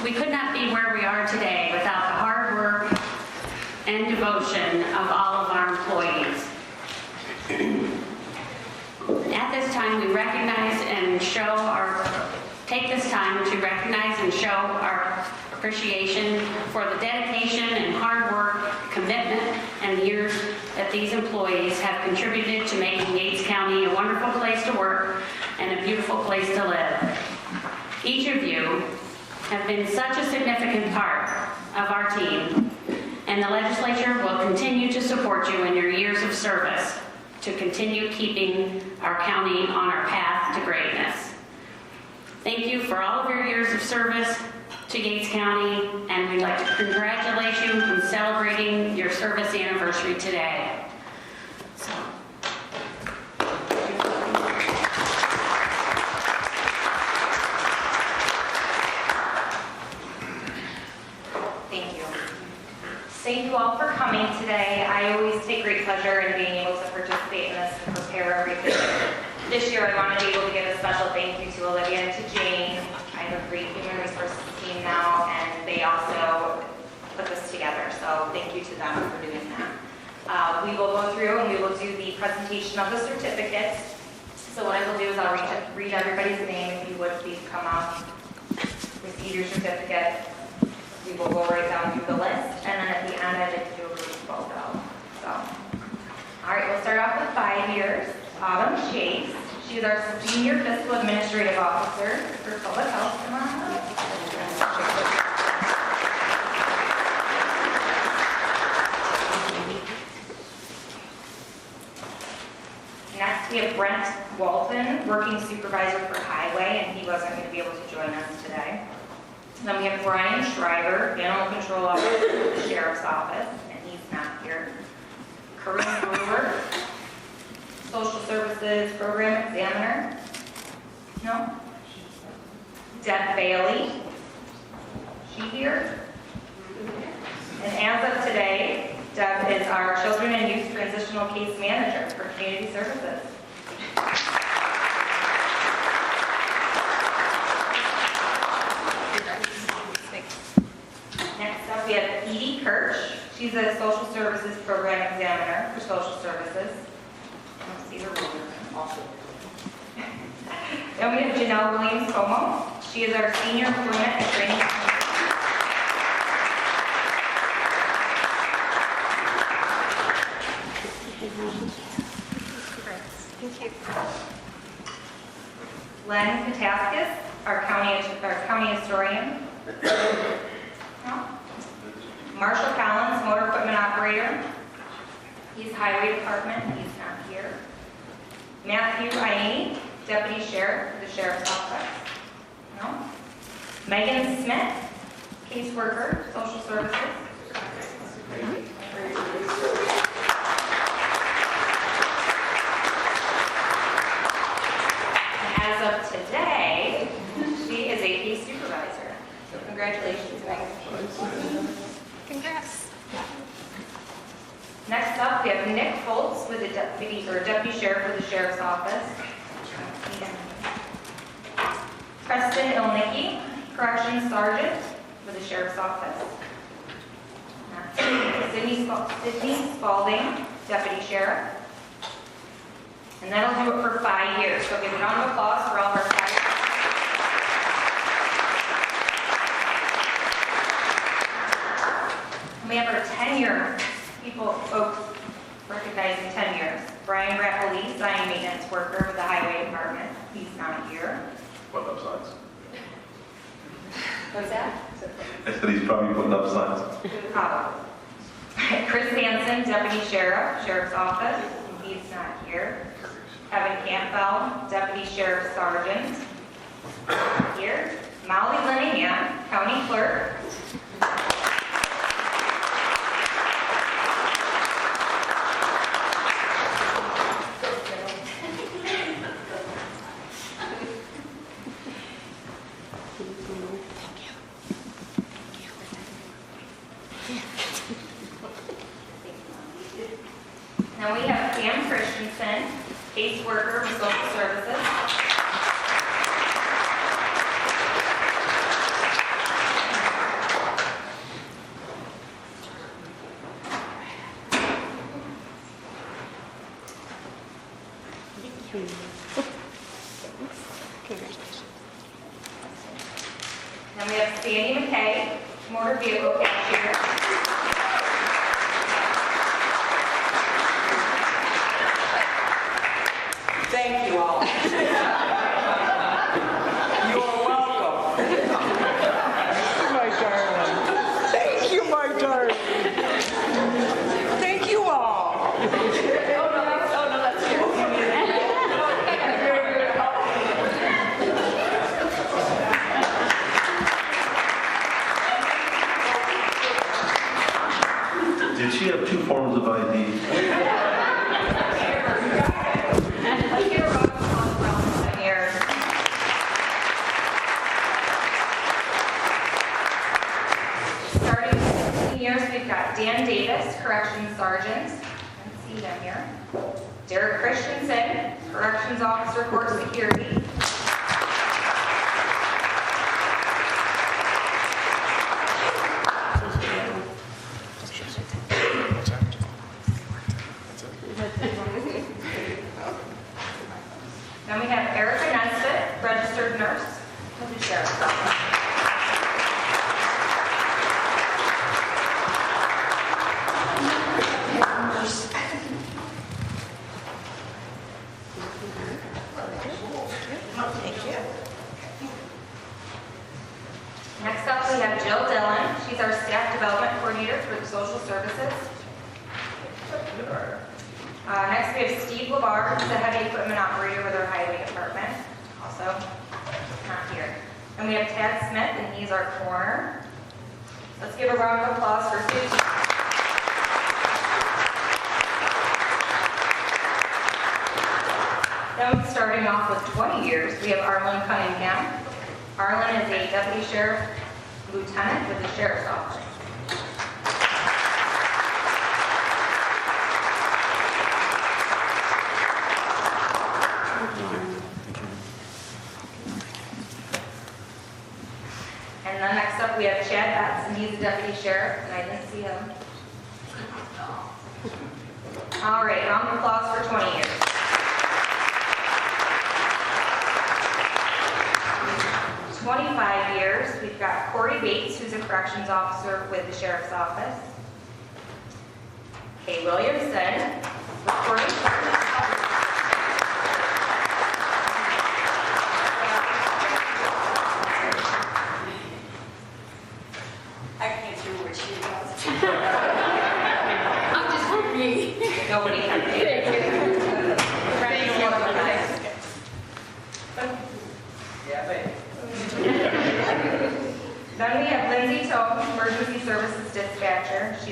We could not be where we are today without the hard work and devotion of all of our employees. At this time, we take this time to recognize and show our appreciation for the dedication and hard work, commitment, and years that these employees have contributed to making Yates County a wonderful place to work and a beautiful place to live. Each of you have been such a significant part of our team, and the legislature will continue to support you in your years of service to continue keeping our county on our path to greatness. Thank you for all of your years of service to Yates County, and we'd like to congratulate you on celebrating your service anniversary today. Thank you all for coming today. I always take great pleasure in being able to participate in this and prepare everything. This year I want to be able to give a special thank you to Olivia and to Jane. I have a great human resources team now, and they also put this together, so thank you to them for doing that. We will go through and we will do the presentation of the certificates. So what I will do is I'll read everybody's name. If you would please come up, receive your certificate. We will go right down through the list, and then at the end, I'd like to do a group photo. So, all right, we'll start off with 5 years. Autumn Chase. She is our Senior Fiscal Administrative Officer for Public Health. Come on up. Next, we have Brent Walton, Working Supervisor for Highway, and he wasn't going to be able to join us today. Then we have Brian Schreiber, Animal Control Officer for the Sheriff's Office, and he's not here. Corinne Brewer, Social Services Program Examiner. No? Deb Bailey. She here? And as of today, Deb is our Children and Youth Transitional Case Manager for Community Services. Next up, we have Edie Kirsch. She's a Social Services Program Examiner for Social Services. I don't see her ruler. Then we have Janelle Williams-Como. She is our Senior Employment and Training Officer. Thank you. Len Kataskis, our county historian. No. Marshall Collins, motor equipment operator. He's Highway Department. He's not here. Matthew Ianey, Deputy Sheriff for the Sheriff's Office. No. Megan Smith, caseworker, Social Services. As of today, she is a case supervisor. So congratulations, Megan. Congrats. Next up, we have Nick Foltz with the Deputy Sheriff for the Sheriff's Office. Preston Ilnicki, Corrections Sergeant for the Sheriff's Office. Sydney Spalding, Deputy Sheriff. And that'll do it for 5 years. So give a round of applause for all of our 5 years. We have our tenure folks recognizing 10 years. Brian Rapoli, sign maintenance worker with the Highway Department. He's not here. Putting up signs. What's that? I said he's probably putting up signs. Probably. Chris Hansen, Deputy Sheriff, Sheriff's Office. He's not here. Kevin Campbell, Deputy Sheriff Sergeant. Here. Molly Linehan, County Clerk. Now we have Pam Christensen, caseworker with Social Services. Kay, motor vehicle cashier. Thank you all. You are welcome. My darling. Thank you, my darling. Thank you all. That's you. Did she have two forms of ID? Let's give a round of applause for all the 10 years. Starting with 15 years, we've got Dan Davis, Corrections Sergeant. I can see them here. Derek Christensen, Corrections Officer, Court Security. Then we have Erica Nesbitt, registered nurse with the Sheriff's Office. Next up, we have Jill Dillon. She's our staff development coordinator for the social services. Next, we have Steve LeVar, who's the heavy equipment operator with our highway department, also not here. And we have Tad Smith, and he's our coroner. Let's give a round of applause for Susan. Then starting off with 20 years, we have Arlen Cunningham. Arlen is a deputy sheriff lieutenant with the sheriff's office. And then next up, we have Chad Batson. He's a deputy sheriff, and I didn't see him. All right, round of applause for 20 years. For 25 years, we've got Corey Bates, who's a corrections officer with the sheriff's office. Kay Williamson, recording. I can't hear where she goes. I'm just repeating. Nobody can hear. Then we have Lindsay Tome, emergency services dispatcher. She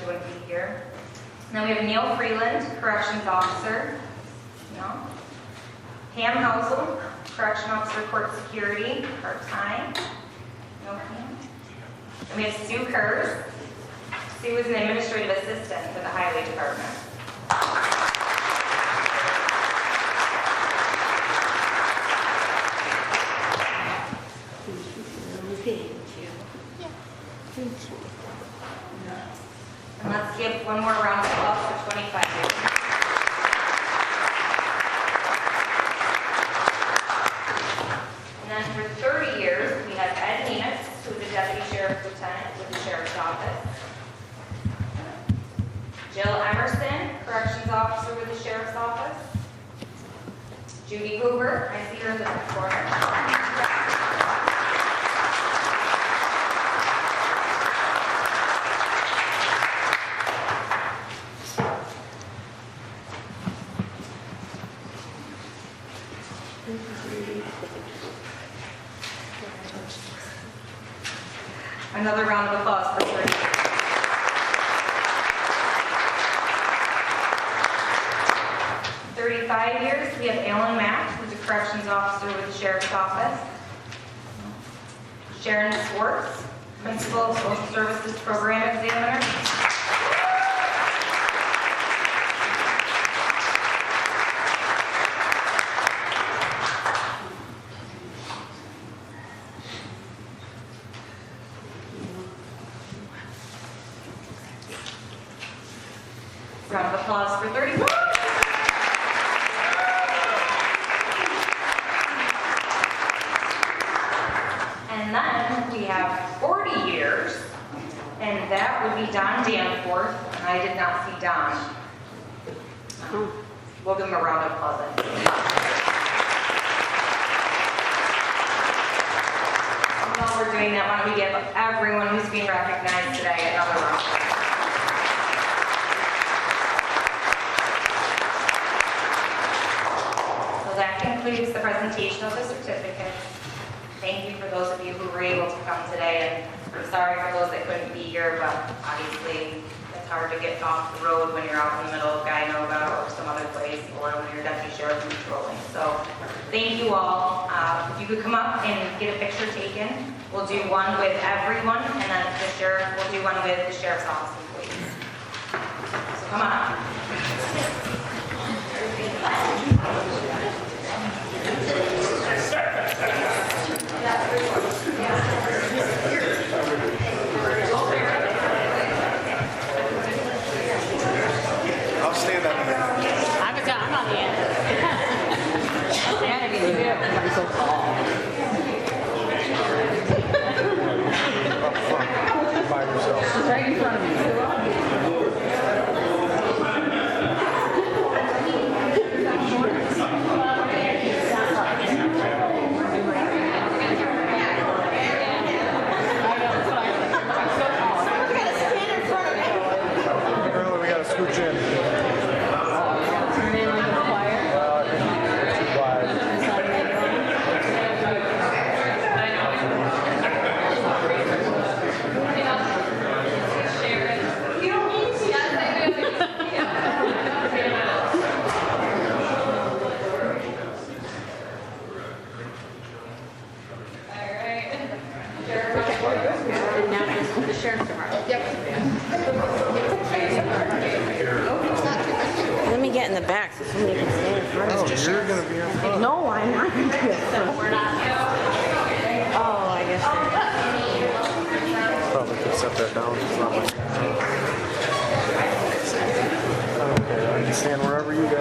wouldn't be here. And then we have Neil Freeland, corrections officer. No. Pam Housel, correction officer, court security, part-time. No Pam. And we have Sue Kurz. Sue is an administrative assistant for the highway department. And let's give one more round of applause for 25 years. And then for 30 years, we have Ed Nemitz, who's a deputy sheriff lieutenant with the sheriff's office. Jill Emerson, corrections officer with the sheriff's office. Judy Hoover, I see her in the back corner. Another round of applause for 30. Years, we have Alan Mack, who's a corrections officer with the sheriff's office. Sharon Swartz, principal of social services program examiner. Round of applause for 31. And then we have 40 And that would be Don Danforth, and I did not see Don. We'll give him a round of applause. While we're doing that, why don't we give everyone who's being recognized today another round. So that concludes the presentation of the certificates. Thank you for those of you who were able to come today, and I'm sorry for those that couldn't be here, but obviously it's hard to get off the road when you're out in the middle of Guynoga or some other place, or when your deputy sheriff is patrolling. So thank you all. If you could come up and get a picture taken, we'll do one with everyone, and then the sheriff will do one with the sheriff's office employees. So come on up. I'll stand up here. I'm on the end. Up front, by yourself. Right in front of me. Earlier, we gotta scooch in. Too wide. And now just the sheriff's department. Let me get in the back so somebody can stand in front of Oh, me. you're gonna be in front. No, I'm not going to. We're not. Oh, I guess. Probably could set that down. It's not like. Okay, I can stand wherever you guys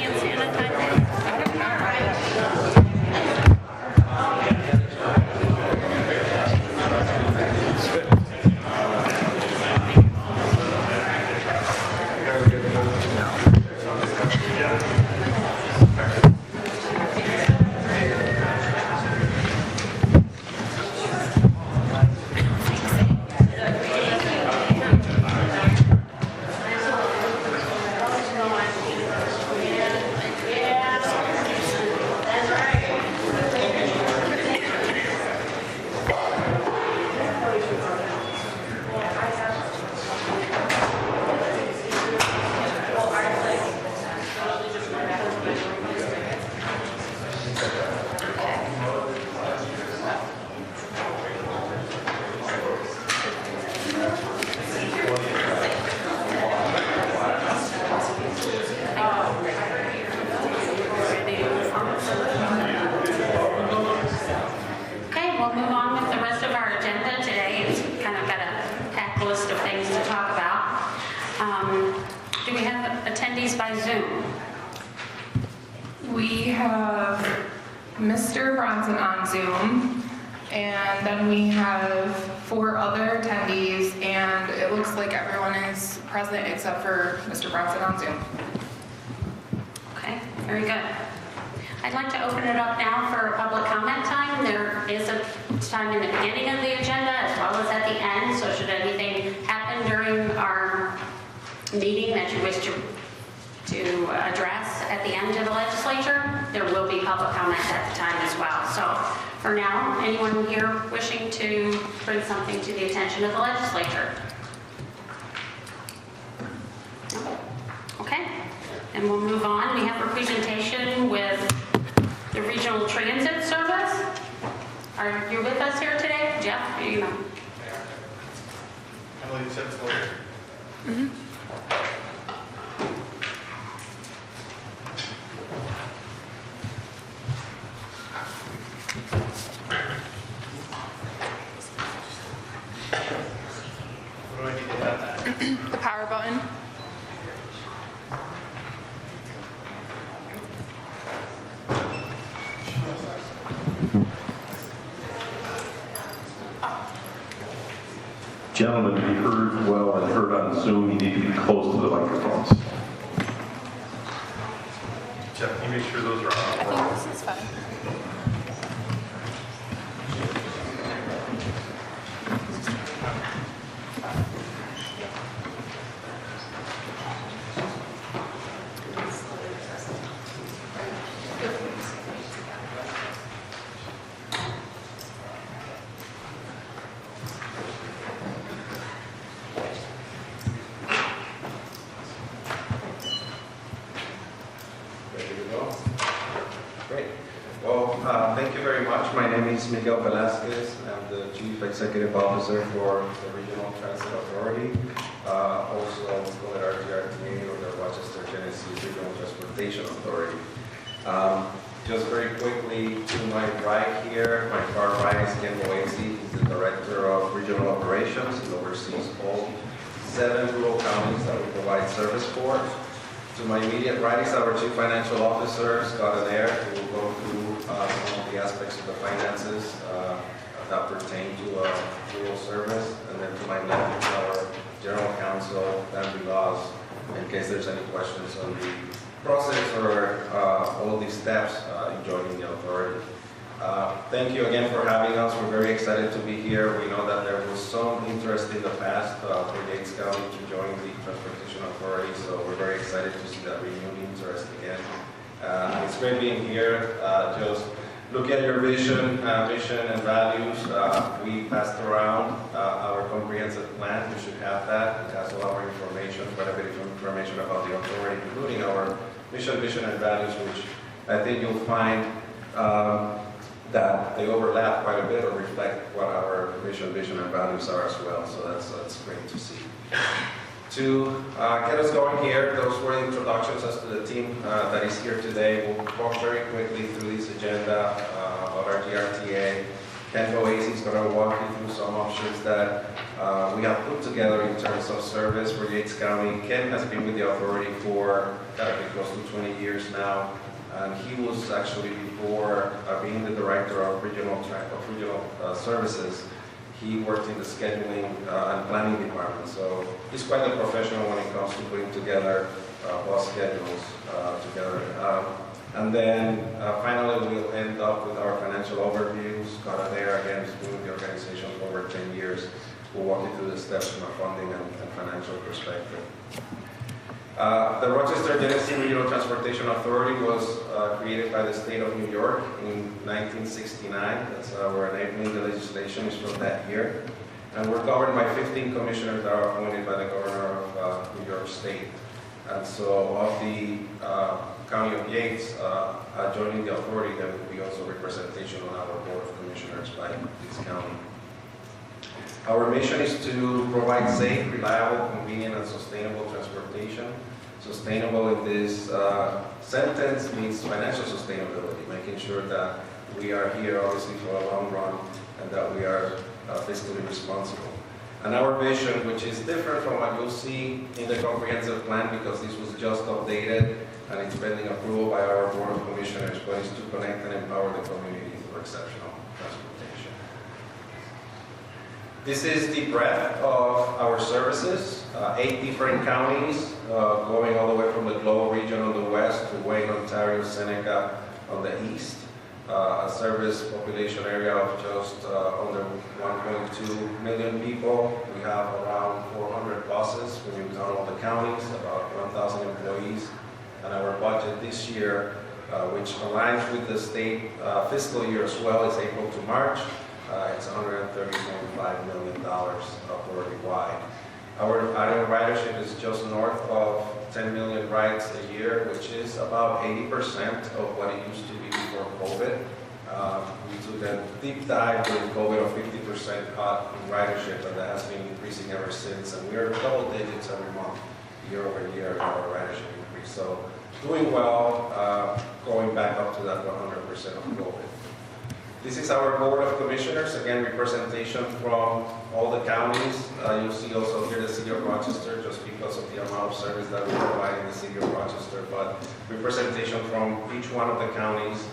Hand sanitizer. Okay, we'll move on with the rest of our agenda today. It's kind of got a packed list of things to talk about. Do we have attendees by Zoom? We have Mr. Bronson on Zoom, and then we have 4 other attendees, and it looks like everyone is present except for Mr. Bronson on Zoom. Okay, very good. I'd like to open it up now for a public comment time. There is a time in the beginning of the agenda as well as at the end, so should anything happen during our meeting that you wish to address at the end of the legislature, there will be public comment at the time as well. So For now, anyone here wishing to bring something to the attention of the legislature? No? Okay, and we'll move on. We have a presentation with the Regional Transit Service. Are you with us here today? Jeff, you know. Emily said it's later. What do I need to have that? The power button. Gentlemen, to be heard well and heard on Zoom, you need to be close to the microphones. Jeff, can you make sure those are on? I think this is fine. Ready to go? Great. Well, thank you very much. My name is Miguel Velasquez. I'm the Chief Executive Officer for the Regional Transit Authority. Also, we call it RTRTA, or the Rochester, Tennessee Regional Transportation Authority. Just very quickly, to my right here, my far right is Ken Moesi. He's the Director of Regional Operations. He oversees all 7 rural counties that we provide service for. To my immediate right is our Chief Financial Officer, Scott Adair, who will go through some of the aspects of the finances that pertain to rural service. And then to my left is our General Counsel, Dan Laws, in case there's any questions on the process or all these steps in joining the authority. Thank you again for having us. We're very excited to be here. We know that there was some interest in the past for Yates County to join the Transportation Authority, so we're very excited to see that renewed interest again. It's great being here. Just look at your vision, mission, and values. We passed around our comprehensive plan. You should have that. It has a lot of information, quite a bit of information about the authority, including our mission, vision, and values, which I think you'll find that they overlap quite a bit or reflect what our mission, vision, and values are as well. So that's great to see. To get us going here, those were introductions as to the team that is here today. We'll walk very quickly through this agenda about our DRTA. Ken Moesi is going to walk you through some options that we have put together in terms of service for Yates County. Ken has been with the authority for close to 20 years now. And he was actually, before being the director of regional services, he worked in the scheduling and planning department. So he's quite a professional when it comes to putting together bus schedules together. And then finally, we'll end up with our financial overview. Scott Adair, again, has been with the organization for over 10 years. We'll walk you through the steps from a funding and financial perspective. The Rochester, Tennessee Regional Transportation Authority was created by the state of New York in 1969. That's our enabling the legislation is from that year. And we're governed by 15 commissioners that are appointed by the governor of New York State. And so of the County of Yates joining the authority, there will be also representation on our Board of Commissioners by this county. Our mission is to provide safe, reliable, convenient, and sustainable transportation. Sustainable in this sentence means financial sustainability, making sure that we are here obviously for a long run and that we are fiscally responsible. And our vision, which is different from what you'll see in the comprehensive plan because this was just updated and it's pending approval by our Board of Commissioners, but is to connect and empower the community for exceptional transportation. This is the breadth of our services, 8 different counties, going all the way from the Globe region on the west to Wayne, Ontario, Seneca on the east. A service population area of just under 1.2 million people. We have around 400 buses when you count all the counties, about 1,000 employees. And our budget this year which aligns with the state fiscal year as well. It's April to March. It's $130.5 million worldwide. Our annual ridership is just north of 10 million rides a year, which is about 80% of what it used to be before COVID. We took a deep dive with COVID of 50% cut in ridership, and that has been increasing ever since. And we are double digits every month, year over year, in our ridership increase. So doing well, going back up to that 100% of COVID. This is our Board of Commissioners, again, representation from all the counties. You'll see also here the City of Rochester, just because of the amount of service that we provide in the City of Rochester, but representation from each one of the counties.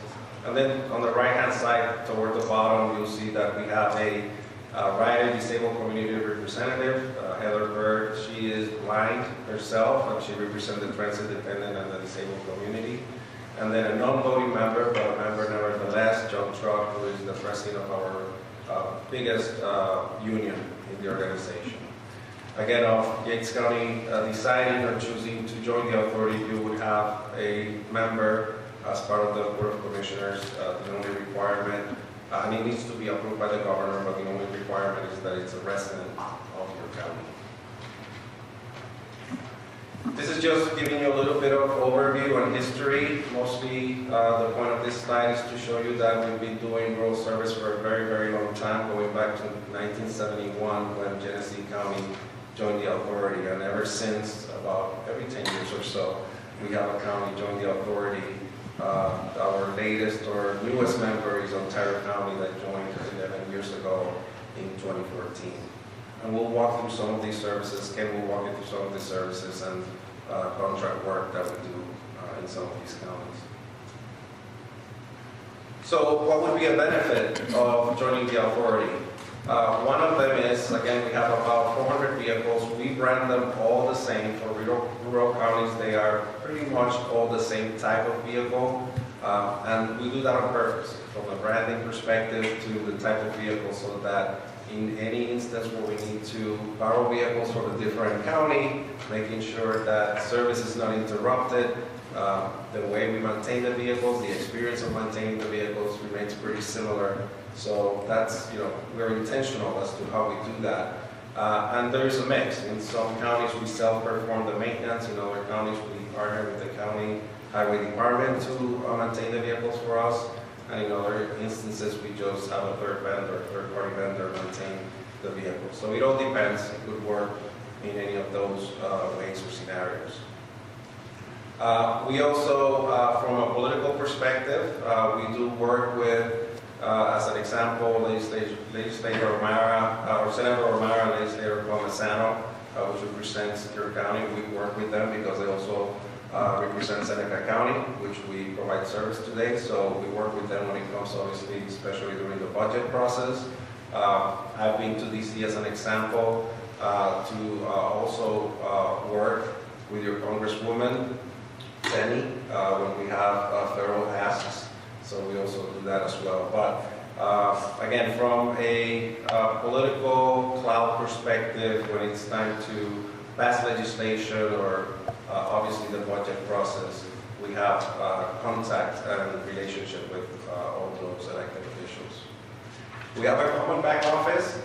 And then on the right-hand side, toward the bottom, you'll see that we have a Rider Disabled Community Representative, Heather Bird. She is blind herself, and she represents the transit-dependent and the disabled community. And then a non-voting member, but a member nevertheless, John Truck, who is the president of our biggest union in the organization. Again, of Yates County deciding or choosing to join the authority, you would have a member as part of the Board of Commissioners. The only requirement, and it needs to be approved by the governor, but the only requirement is that it's a resident of your county. This is just giving you a little bit of overview and history. Mostly the point of this slide is to show you that we've been doing rural service for a very, very long time, going back to 1971 when Yates County joined the authority. And ever since, about every 10 years or so, we have a county join the authority. Our latest or newest member is Ontario County that joined 11 years ago in 2014. And we'll walk through some of these services. Ken will walk you through some of these services and contract work that we do in some of these counties. So what would be a benefit of joining the authority? One of them is, again, we have about 400 vehicles. We brand them all the same. For rural counties, they are pretty much all the same type of vehicle. And we do that on purpose, from a branding perspective to the type of vehicle, so that in any instance where we need to borrow vehicles from a different county, making sure that service is not interrupted, the way we maintain the vehicles, the experience of maintaining the vehicles remains pretty similar. So that's, we're intentional as to how we do that. And there's a mix. In some counties we self-perform the maintenance. In other counties we partner with the county highway department to maintain the vehicles for us. And in other instances, we just have a third-party vendor maintain the vehicle. So it all depends. It could work in any of those ways or scenarios. We also, from a political perspective, we do work with, as an example, Legislator O'Mara, or Senator O'Mara and Legislator Palmisano, which represents your county. We work with them because they also represent Seneca County, which we provide service today. So we work with them when it comes, obviously, especially during the budget process. I've been to DC as an example to also work with your Congresswoman, Penny, when we have federal asks. So we also do that as well. But again, from a political cloud perspective, when it's time to pass legislation or obviously the budget process, we have contact and relationship with all those elected officials. We have a common back office.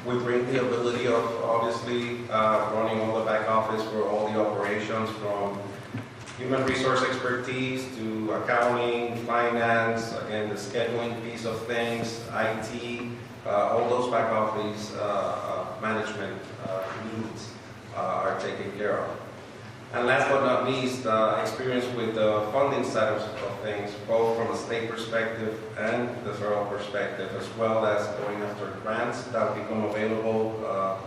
We bring the ability of obviously running all the back office for all the operations, from human resource expertise to accounting, finance, again, the scheduling piece of things, IT, all those back office management needs are taken care of. And last but not least, experience with the funding side of things, both from a state perspective and the federal perspective, as well as going after grants that become available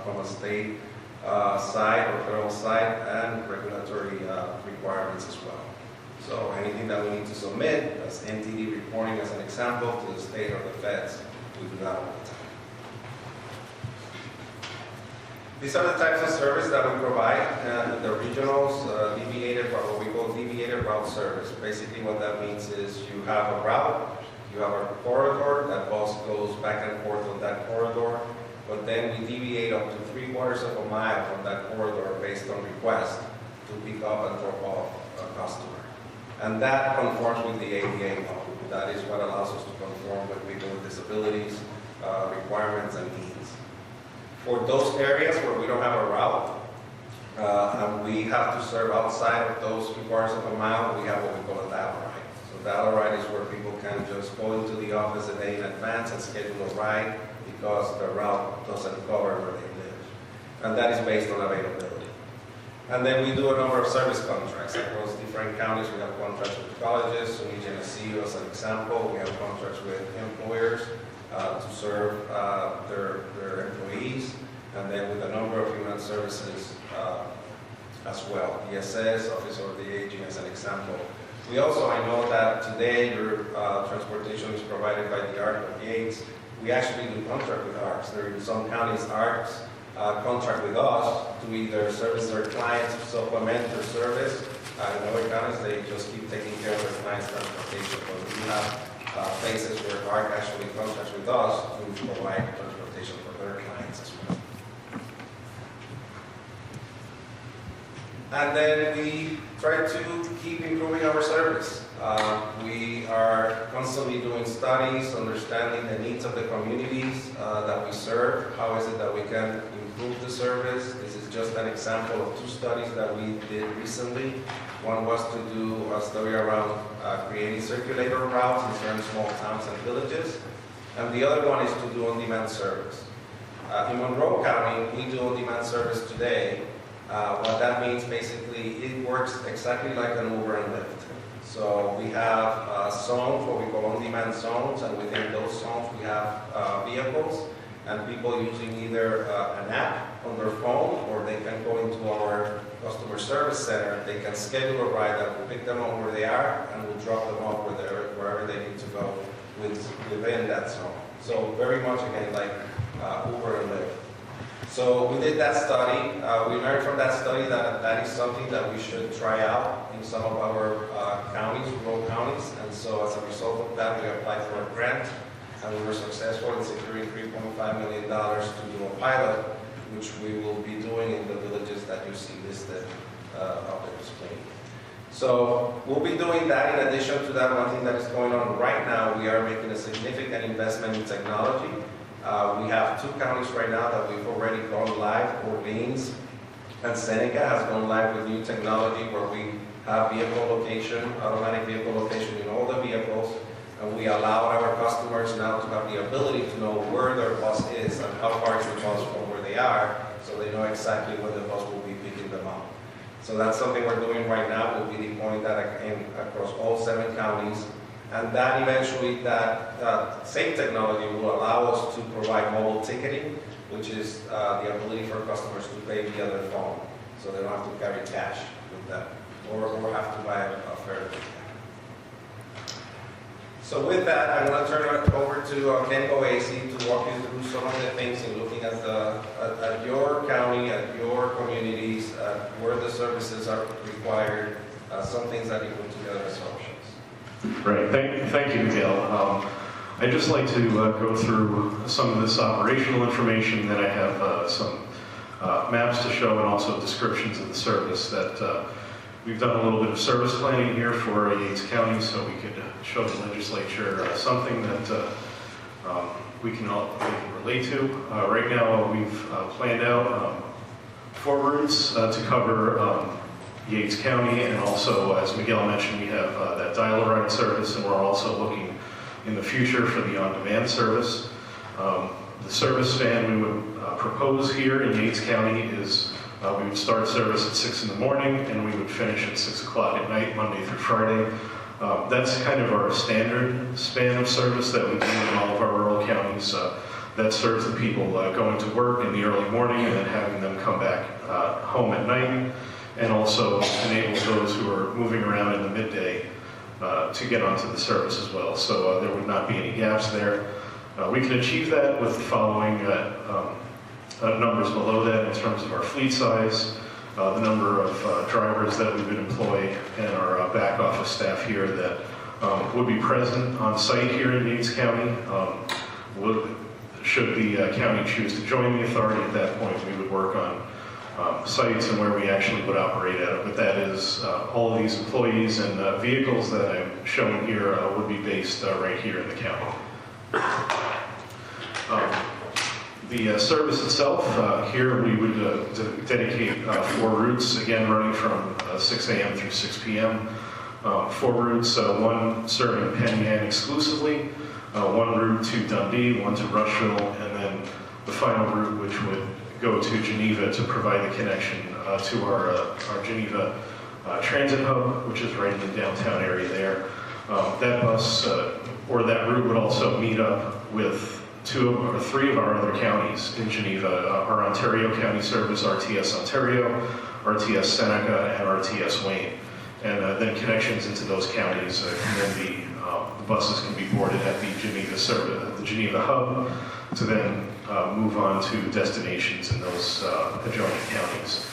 from a state side or federal side, and regulatory requirements as well. So anything that we need to submit as NTD reporting, as an example, to the state or the feds, we do that all the time. These are the types of service that we provide. The regionals, deviated, what we call deviated route service. Basically what that means is you have a route, you have a corridor, that bus goes back and forth on that corridor, but then we deviate up to 3/4 of a mile from that corridor based on request to pick up and drop off a customer. And that conforms with the ADA law. That is what allows us to conform with people with disabilities, requirements and needs. For those areas where we don't have a route, and we have to serve outside of those 3 quarters of a mile, we have what we call a dial ride. So dial ride is where people can just go into the office a day in advance and schedule a ride because the route doesn't cover where they live. And that is based on availability. And then we do a number of service contracts across different counties. We have contracts with colleges, so in Geneseo as an example. We have contracts with employers to serve their employees, and then with a number of human services as well. DSS, Office of the Aging as an example. We also, I know that today your transportation is provided by the ARC of Yates. We actually do contract with ARCs. There are in some counties ARCs contract with us to either service their clients, supplement their service. In other counties, they just keep taking care of their clients' transportation. But we have places where ARC actually contracts with us to provide transportation for their clients as well. And then we try to keep improving our service. We are constantly doing studies, understanding the needs of the communities that we serve. How is it that we can improve the service? This is just an example of 2 studies that we did recently. One was to do a study around creating circulator routes in certain small towns and villages. And the other one is to do on-demand service. In Monroe County, we do on-demand service today. What that means, basically, it works exactly like an Uber and Lyft. So we have zones, what we call on-demand zones, and within those zones we have vehicles, and people using either an app on their phone, or they can go into our customer service center. They can schedule a ride that will pick them up where they are, and will drop them off wherever they need to go within that zone. So very much, again, like Uber and Lyft. So we did that study. We learned from that study that that is something that we should try out in some of our counties, rural counties. And so as a result of that, we applied for a grant, and we were successful in securing $3.5 million to do a pilot, which we will be doing in the villages that you see listed up on the screen. So we'll be doing that. In addition to that, one thing that is going on right now, we are making a significant investment in technology. We have 2 counties right now that we've already gone live. Orleans and Seneca has gone live with new technology where we have vehicle location, automatic vehicle location in all the vehicles, and we allow our customers now to have the ability to know where their bus is and how far is the bus from where they are, so they know exactly when the bus will be picking them up. So that's something we're doing right now. We'll be deploying that across all 7 counties. And that eventually, that same technology will allow us to provide mobile ticketing, which is the ability for customers to pay via their phone. So they don't have to carry cash with them, or have to buy a fare ticket. So with that, I'm going to turn it over to Ken Oasis to walk you through some of the things in looking at your county, at your communities, where the services are required, some things that you put together as options. Great, thank you, Miguel. I'd just like to go through some of this operational information. Then I have some maps to show and also descriptions of the service that we've done a little bit of service planning here for Yates County, so we could show the legislature something that we can relate to. Right now, we've planned out 4 routes to cover Yates County, and also, as Miguel mentioned, we have that dial-a-ride service, and we're also looking in the future for the on-demand service. The service span we would propose here in Yates County is we would start service at 6 in the morning, and we would finish at 6 o'clock at night, Monday through Friday. That's kind of our standard span of service that we do in all of our rural counties. That serves the people going to work in the early morning and then having them come back home at night, and also enable those who are moving around in the midday to get onto the service as well. So there would not be any gaps there. We can achieve that with the following numbers below that in terms of our fleet size, the number of drivers that we would employ, and our back office staff here that would be present on site here in Yates County. Should the county choose to join the authority, at that point we would work on sites and where we actually would operate at it. But that is, all of these employees and vehicles that I'm showing here would be based right here in the county. The service itself, here we would dedicate 4 routes, again running from 6 a.m. through 6 p.m. 4 routes, one serving Penn Yan exclusively, 1 route to Dundee, 1 to Rushville, and then the final route which would go to Geneva to provide the connection to our Geneva transit hub, which is right in the downtown area there. That bus or that route would also meet up with 2 or 3 of our other counties in Geneva, our Ontario County Service, RTS Ontario, RTS Seneca, and RTS Wayne. And then connections into those counties can then be, the buses can be boarded at the Geneva service, the Geneva hub, to then move on to destinations in those adjoining counties.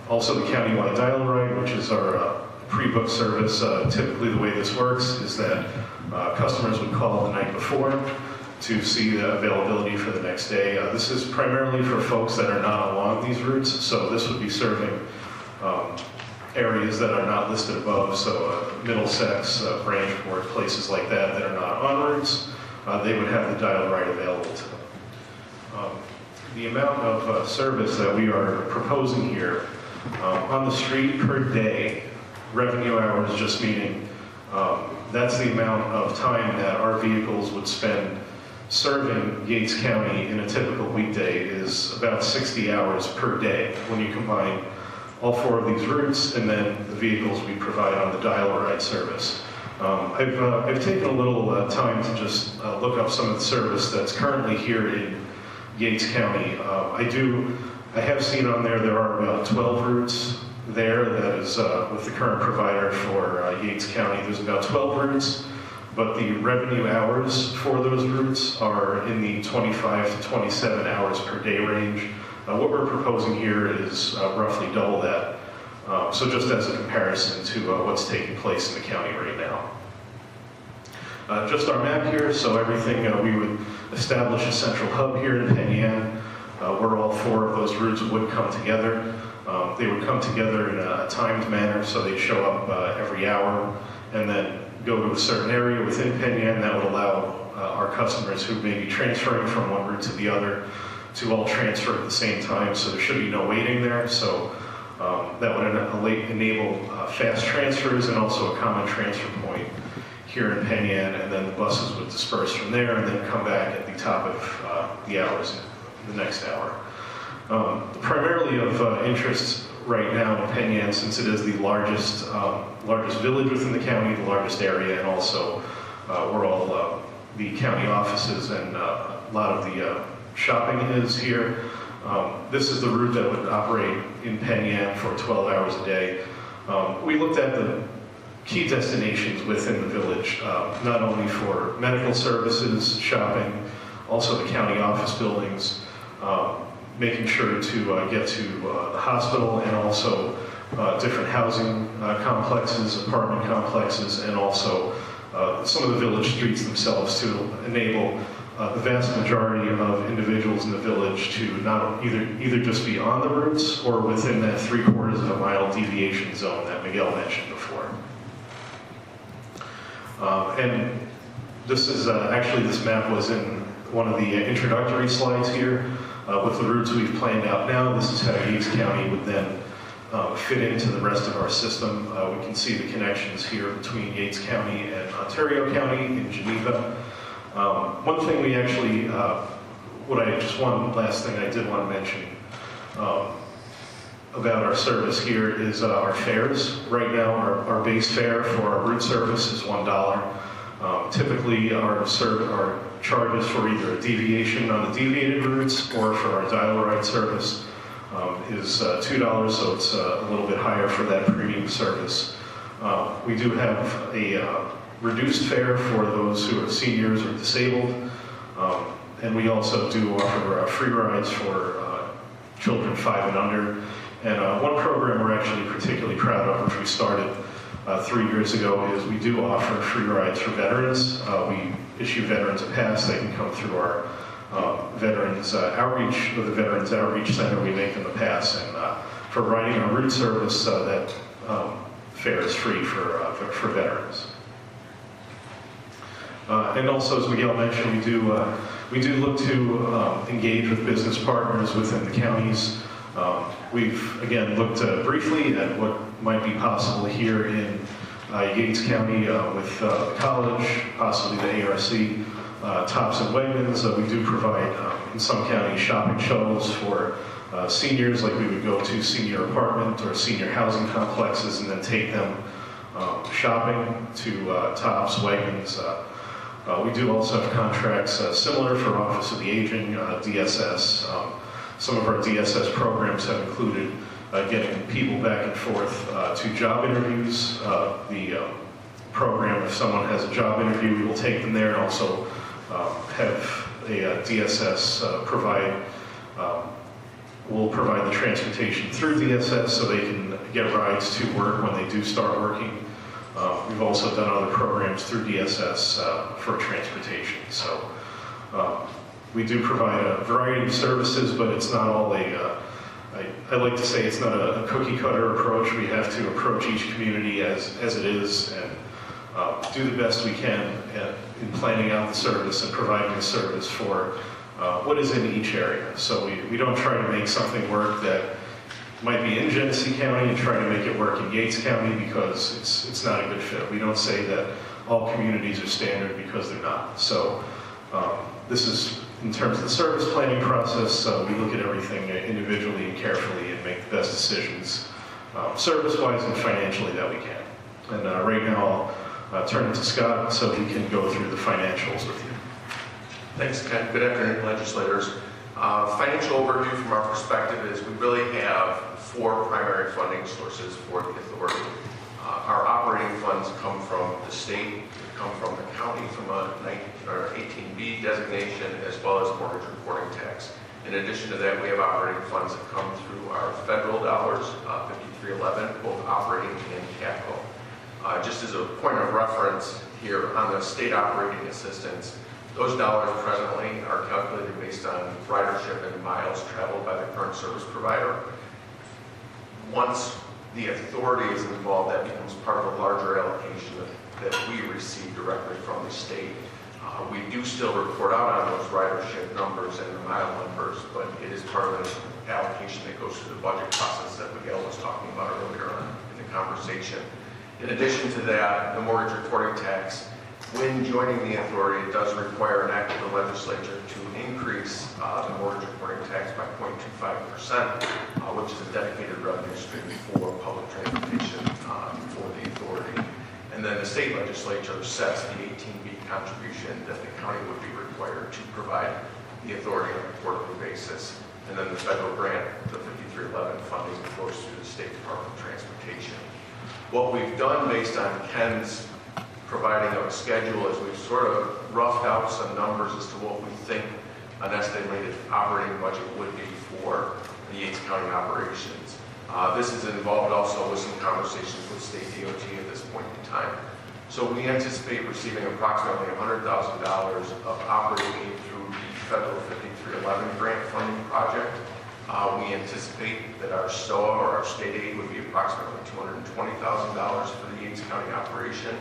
Also the countywide dial ride, which is our pre-booked service. Typically the way this works is that customers would call the night before to see the availability for the next day. This is primarily for folks that are not along these routes, so this would be serving areas that are not listed above, so Middlesex, Branchport, places like that are not on routes. They would have the dial ride available to them. The amount of service that we are proposing here on the street per day, revenue hours just meaning, that's the amount of time that our vehicles would spend serving Yates County in a typical weekday is about 60 hours per day when you combine all 4 of these routes and then the vehicles we provide on the dial ride service. I've taken a little time to just look up some of the service that's currently here in Yates County. I have seen on there are about 12 routes there that is with the current provider for Yates County. There's about 12 routes, but the revenue hours for those routes are in the 25 to 27 hours per day range. What we're proposing here is roughly double that. So just as a comparison to what's taking place in the county right now. Just our map here, so everything, we would establish a central hub here in Penn Yan, where all 4 of those routes would come together. They would come together in a timed manner, so they'd show up every hour and then go to a certain area within Penn Yan that would allow our customers who may be transferring from one route to the other to all transfer at the same time, so there should be no waiting there. So that would enable fast transfers and also a common transfer point here in Penn Yan, and then the buses would disperse from there and then come back at the top of the hours, the next hour. Primarily of interest right now in Penn Yan, since it is the largest village within the county, the largest area, and also where all the county offices and a lot of the shopping is here. This is the route that would operate in Penn Yan for 12 hours a day. We looked at the key destinations within the village, not only for medical services, shopping, also the county office buildings, making sure to get to the hospital, and also different housing complexes, apartment complexes, and also some of the village streets themselves to enable the vast majority of individuals in the village to not either just be on the routes or within that 3/4 of a mile deviation zone that Miguel mentioned before. And this is actually, this map was in one of the introductory slides here with the routes we've planned out now. This is how Yates County would then fit into the rest of our system. We can see the connections here between Yates County and Ontario County in Geneva. One thing we actually, one last thing I did want to mention about our service here is our fares. Right now, our base fare for our route service is $1. Typically, our charges for either a deviation on the deviated routes or for our dial ride service is $2, so it's a little bit higher for that premium service. We do have a reduced fare for those who are seniors or disabled, and we also do offer free rides for children 5 and under. And one program we're actually particularly proud of, which we started 3 years ago, is we do offer free rides for veterans. We issue veterans a pass. They can come through our veterans outreach, with the Veterans Outreach Center we make in the past, and providing a route service that fare is free for veterans. And also, as Miguel mentioned, we do look to engage with business partners within the counties. We've, again, looked briefly at what might be possible here in Yates County with the college, possibly the ARC, Tops and Wegmans. We do provide, in some counties, shopping shuttles for seniors, like we would go to senior apartment or senior housing complexes and then take them shopping to Tops, Wegmans. We do also have contracts similar for Office of the Aging, DSS. Some of our DSS programs have included getting people back and forth to job interviews. The program, if someone has a job interview, we will take them there, and also have a DSS will provide the transportation through DSS so they can get rides to work when they do start working. We've also done other programs through DSS for transportation. So we do provide a variety of services, but it's not all I like to say it's not a cookie cutter approach. We have to approach each community as it is and do the best we can in planning out the service and providing the service for what is in each area. So we don't try to make something work that might be in Genesee County and try to make it work in Yates County because it's not a good fit. We don't say that all communities are standard because they're not. So this is, in terms of the service planning process, we look at everything individually and carefully and make the best decisions service-wise and financially that we can. And right now I'll turn it to Scott so he can go through the financials with you. Thanks, Ken. Good afternoon, legislators. Financial overview from our perspective is we really have 4 primary funding sources for the authority. Our operating funds come from the state, come from the county from a 18B designation, as well as mortgage reporting tax. In addition to that, we have operating funds that come through our federal dollars, 5311, both operating and capital. Just as a point of reference here on the state operating assistance, those dollars presently are calculated based on ridership and miles traveled by the current service provider. Once the authority is involved, that becomes part of a larger allocation that we receive directly from the state. We do still report out on those ridership numbers and the mile numbers, but it is part of an allocation that goes through the budget process that Miguel was talking about earlier on in the conversation. In addition to that, the mortgage reporting tax, when joining the authority, it does require an act of the legislature to increase the mortgage reporting tax by 0.25%, which is a dedicated revenue stream for public transportation for the authority. And then the state legislature sets the 18B contribution that the county would be required to provide the authority on a quarterly basis. And then the federal grant, the 5311 funding, goes through the State Department of Transportation. What we've done based on Ken's providing a schedule is we've sort of roughed out some numbers as to what we think an estimated operating budget would be for the Yates County operations. This is involved also with some conversations with state DOT at this point in time. So we anticipate receiving approximately $100,000 of operating aid through the federal 5311 grant funding project. We anticipate that our SOA or our state aid would be approximately $220,000 for the Yates County operation.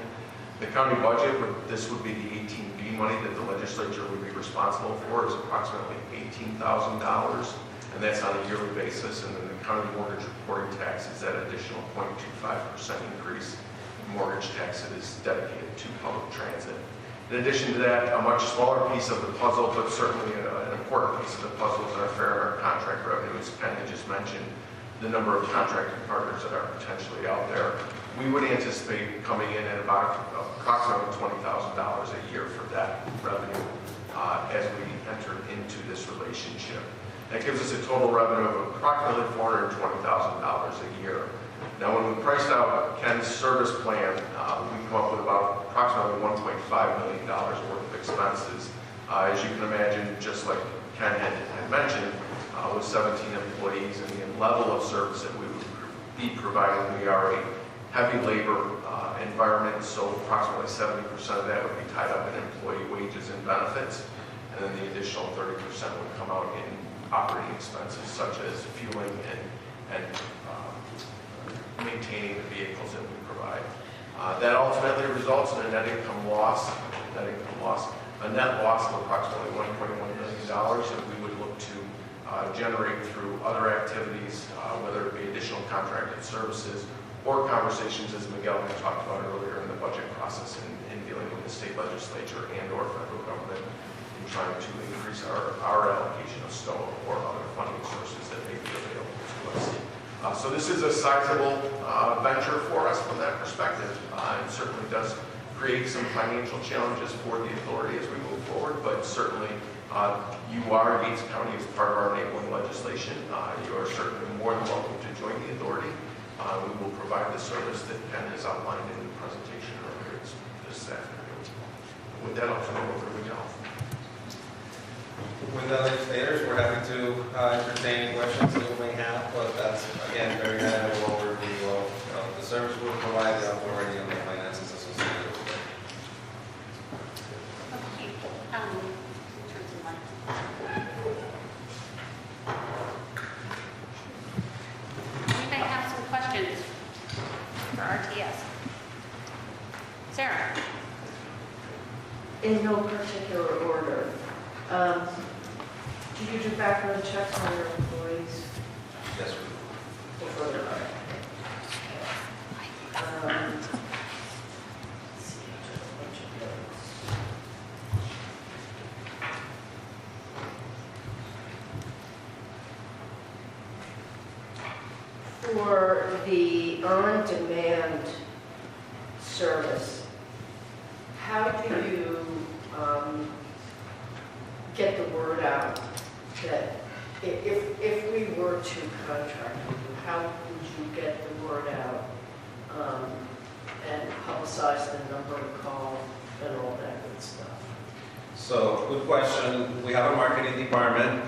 The county budget, this would be the 18B money that the legislature would be responsible for, is approximately $18,000, and that's on a yearly basis. And then the county mortgage reporting tax is that additional 0.25% increase in mortgage tax that is dedicated to public transit. In addition to that, a much smaller piece of the puzzle, but certainly an important piece of the puzzle, is our fair and our contract revenue. As Ken had just mentioned, the number of contracting partners that are potentially out there. We would anticipate coming in at about approximately $20,000 a year for that revenue as we enter into this relationship. That gives us a total revenue of approximately $420,000 a year. Now, when we priced out Ken's service plan, we come up with about approximately $1.5 million worth of expenses. As you can imagine, just like Ken had mentioned, with 17 employees and the level of service that we would be providing, we are a heavy labor environment, so approximately 70% of that would be tied up in employee wages and benefits. and then the additional 30% would come out in operating expenses such as fueling and maintaining the vehicles that we provide. That ultimately results in a net income loss, a net loss of approximately $1.1 million that we would look to generate through other activities, whether it be additional contracted services or conversations, as Miguel had talked about earlier, in the budget process in dealing with the state legislature and or federal government in trying to increase our allocation of STOA or other funding sources that may be available to us. So this is a sizable venture for us from that perspective. It certainly does create some financial challenges for the authority as we move forward, but certainly you are, Yates County, as part of our enabling legislation. You are certainly more than welcome to join the authority. We will provide the service that Ken has outlined in the presentation earlier this afternoon. With that, I'll turn it over to Miguel. With the legislators, we're happy to entertain any questions that you may have, but that's, again, very high-level overview of the service we provide, the authority, and the finances associated with it. Okay. Turn to the mic. Anybody have some questions for RTS? Sarah? In no particular order, do you do background checks on your employees? Yes, we Before they're hired? Let's see, just a bunch of notes. For the on-demand service, how do you get the word out that if we were to contract with you, how would you get the word out and publicize the number to call and all that good stuff? So, good question. We have a marketing department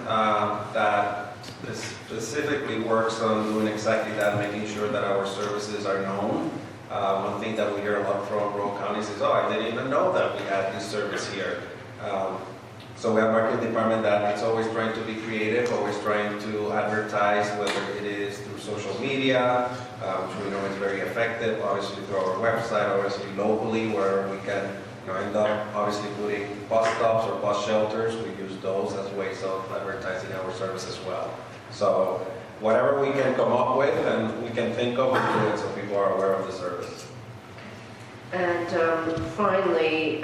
that specifically works on doing exactly that, making sure that our services are known. One thing that we hear a lot from rural counties is, oh, I didn't even know that we had this service here. So we have a marketing department that is always trying to be creative, always trying to advertise, whether it is through social media, which we know is very effective, obviously through our website, obviously locally, where we can end up obviously putting bus stops or bus shelters. We use those as ways of advertising our service as well. So whatever we can come up with and we can think of, we do it so people are aware of the service. And finally,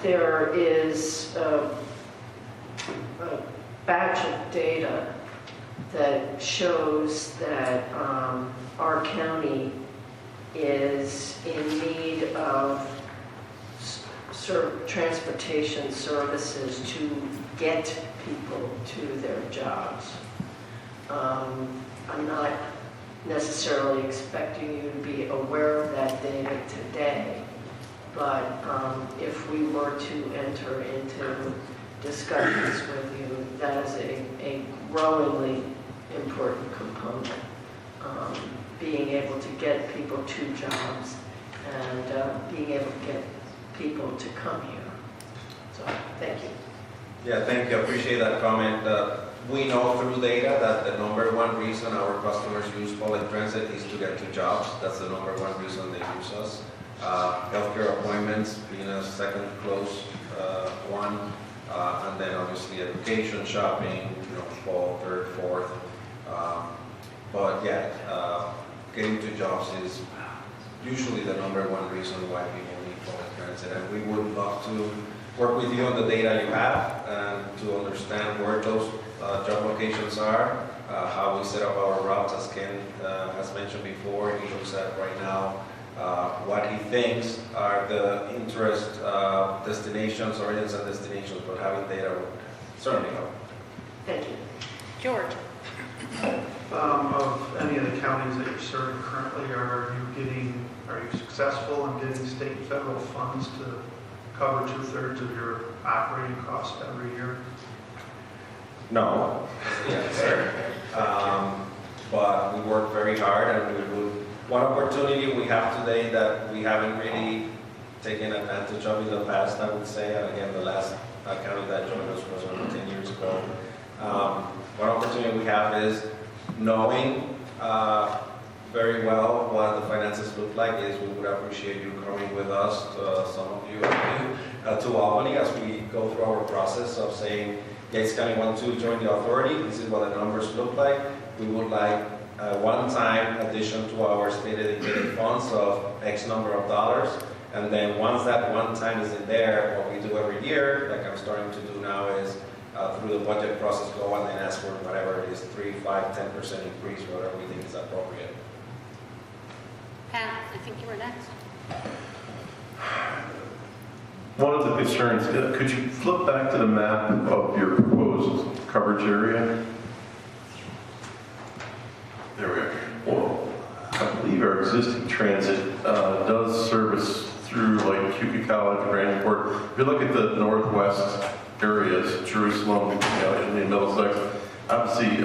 there is a batch of data that shows that our county is in need of transportation services to get people to their jobs. I'm not necessarily expecting you to be aware of that data today, but if we were to enter into discussions with you, that is a growingly important component. Being able to get people to jobs and being able to get people to come here. So, thank you. Yeah, thank you. I appreciate that comment. We know through data that the number one reason our customers use public transit is to get to jobs. That's the number one reason they use us. Healthcare appointments being a second close one, and then obviously education, shopping, fall, third, fourth. But yeah, getting to jobs is usually the number one reason why people need public transit. And we would love to work with you on the data you have and to understand where those job locations are, how we set up our routes, as Ken has mentioned before. He looks at right now what he thinks are the interest destinations, origins and destinations, but having data would certainly help. Thank you. George? Of any of the counties that you're serving currently, are you successful in getting state and federal funds to cover 2/3 of your operating costs every year? No, sir. But we work very hard, and one opportunity we have today that we haven't really taken advantage of in the past, I would say. And again, the last county that joined us was over 10 years ago. One opportunity we have is knowing very well what the finances look like is we would appreciate you coming with us, some of you, to Albany as we go through our process of saying, Yates County wants to join the authority. This is what the numbers look like. We would like a one-time addition to our state-dedicated funds of X number of dollars. And then once that one time is in there, what we do every year, like I'm starting to do now, is through the budget process go and then ask for whatever it is, 3, 5, 10% increase, whatever we think is appropriate. Pat, I think you were next. One of the concerns, could you flip back to the map of your proposed coverage area? There we go. Well, I believe our existing transit does service through like Cuca College, Brandport. If you look at the northwest areas, Jerusalem, in Middlesex, obviously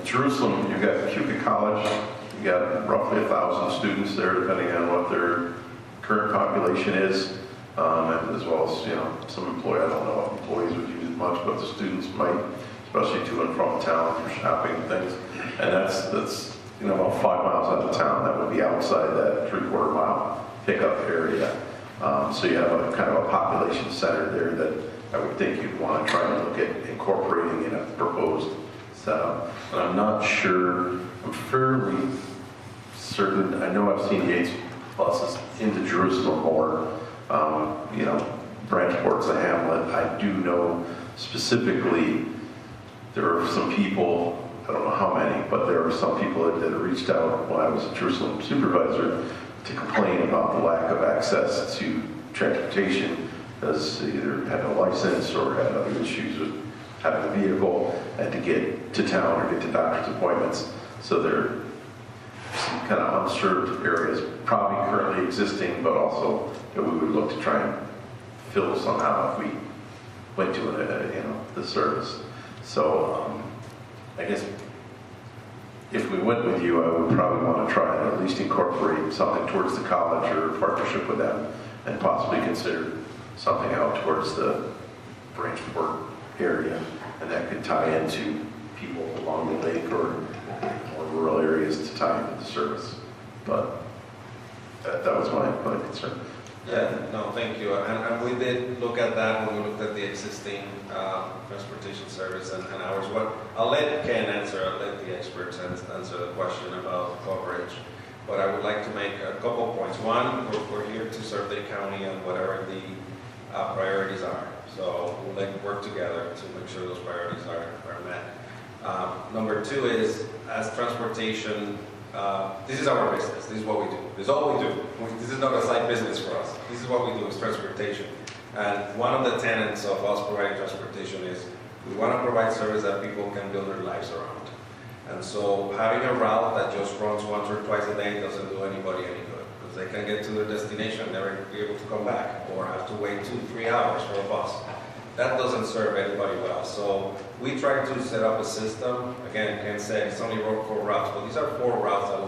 Jerusalem, you've got Cuca College, you got roughly 1,000 students there, depending on what their current population is, and as well as some I don't know if employees would use it much, but the students might, especially to and from town for shopping and things, and that's about 5 miles out of town. That would be outside that 3/4 mile pickup area. So you have a kind of a population center there that I would think you'd want to try to look at incorporating in a proposed setup. And I'm not sure, I'm fairly certain, I know I've seen Yates buses into Jerusalem more, Branchport's a hamlet. I do know specifically there are some people, I don't know how many, but there are some people that reached out when I was a Jerusalem supervisor to complain about the lack of access to transportation, as they either had no license or had other issues with having a vehicle and to get to town or get to doctor's appointments. So there are some kind of unserved areas probably currently existing, but also that we would look to try and fill somehow if we went to the service. So I guess if we went with you, I would probably want to try and at least incorporate something towards the college or a partnership with them, and possibly consider something out towards the Branchport area, and that could tie into people along the lake or rural areas to tie into the service. But that was my concern. Yeah, no, thank you. And we did look at that when we looked at the existing transportation service and ours. I'll let Ken answer, I'll let the experts answer the question about coverage. But I would like to make a couple points. One, we're here to serve the county and whatever the priorities are. So we'll work together to make sure those priorities are met. Number two is, as transportation, this is our business. This is what we do. This is all we do. This is not a side business for us. This is what we do, is transportation. And one of the tenets of us providing transportation is we want to provide service that people can build their lives around. And so having a route that just runs once or twice a day doesn't do anybody any good, because they can get to their destination and never be able to come back, or have to wait 2-3 hours for a bus. That doesn't serve anybody well. So we try to set up a system. Again, Ken said it's only 4 routes, but these are 4 routes that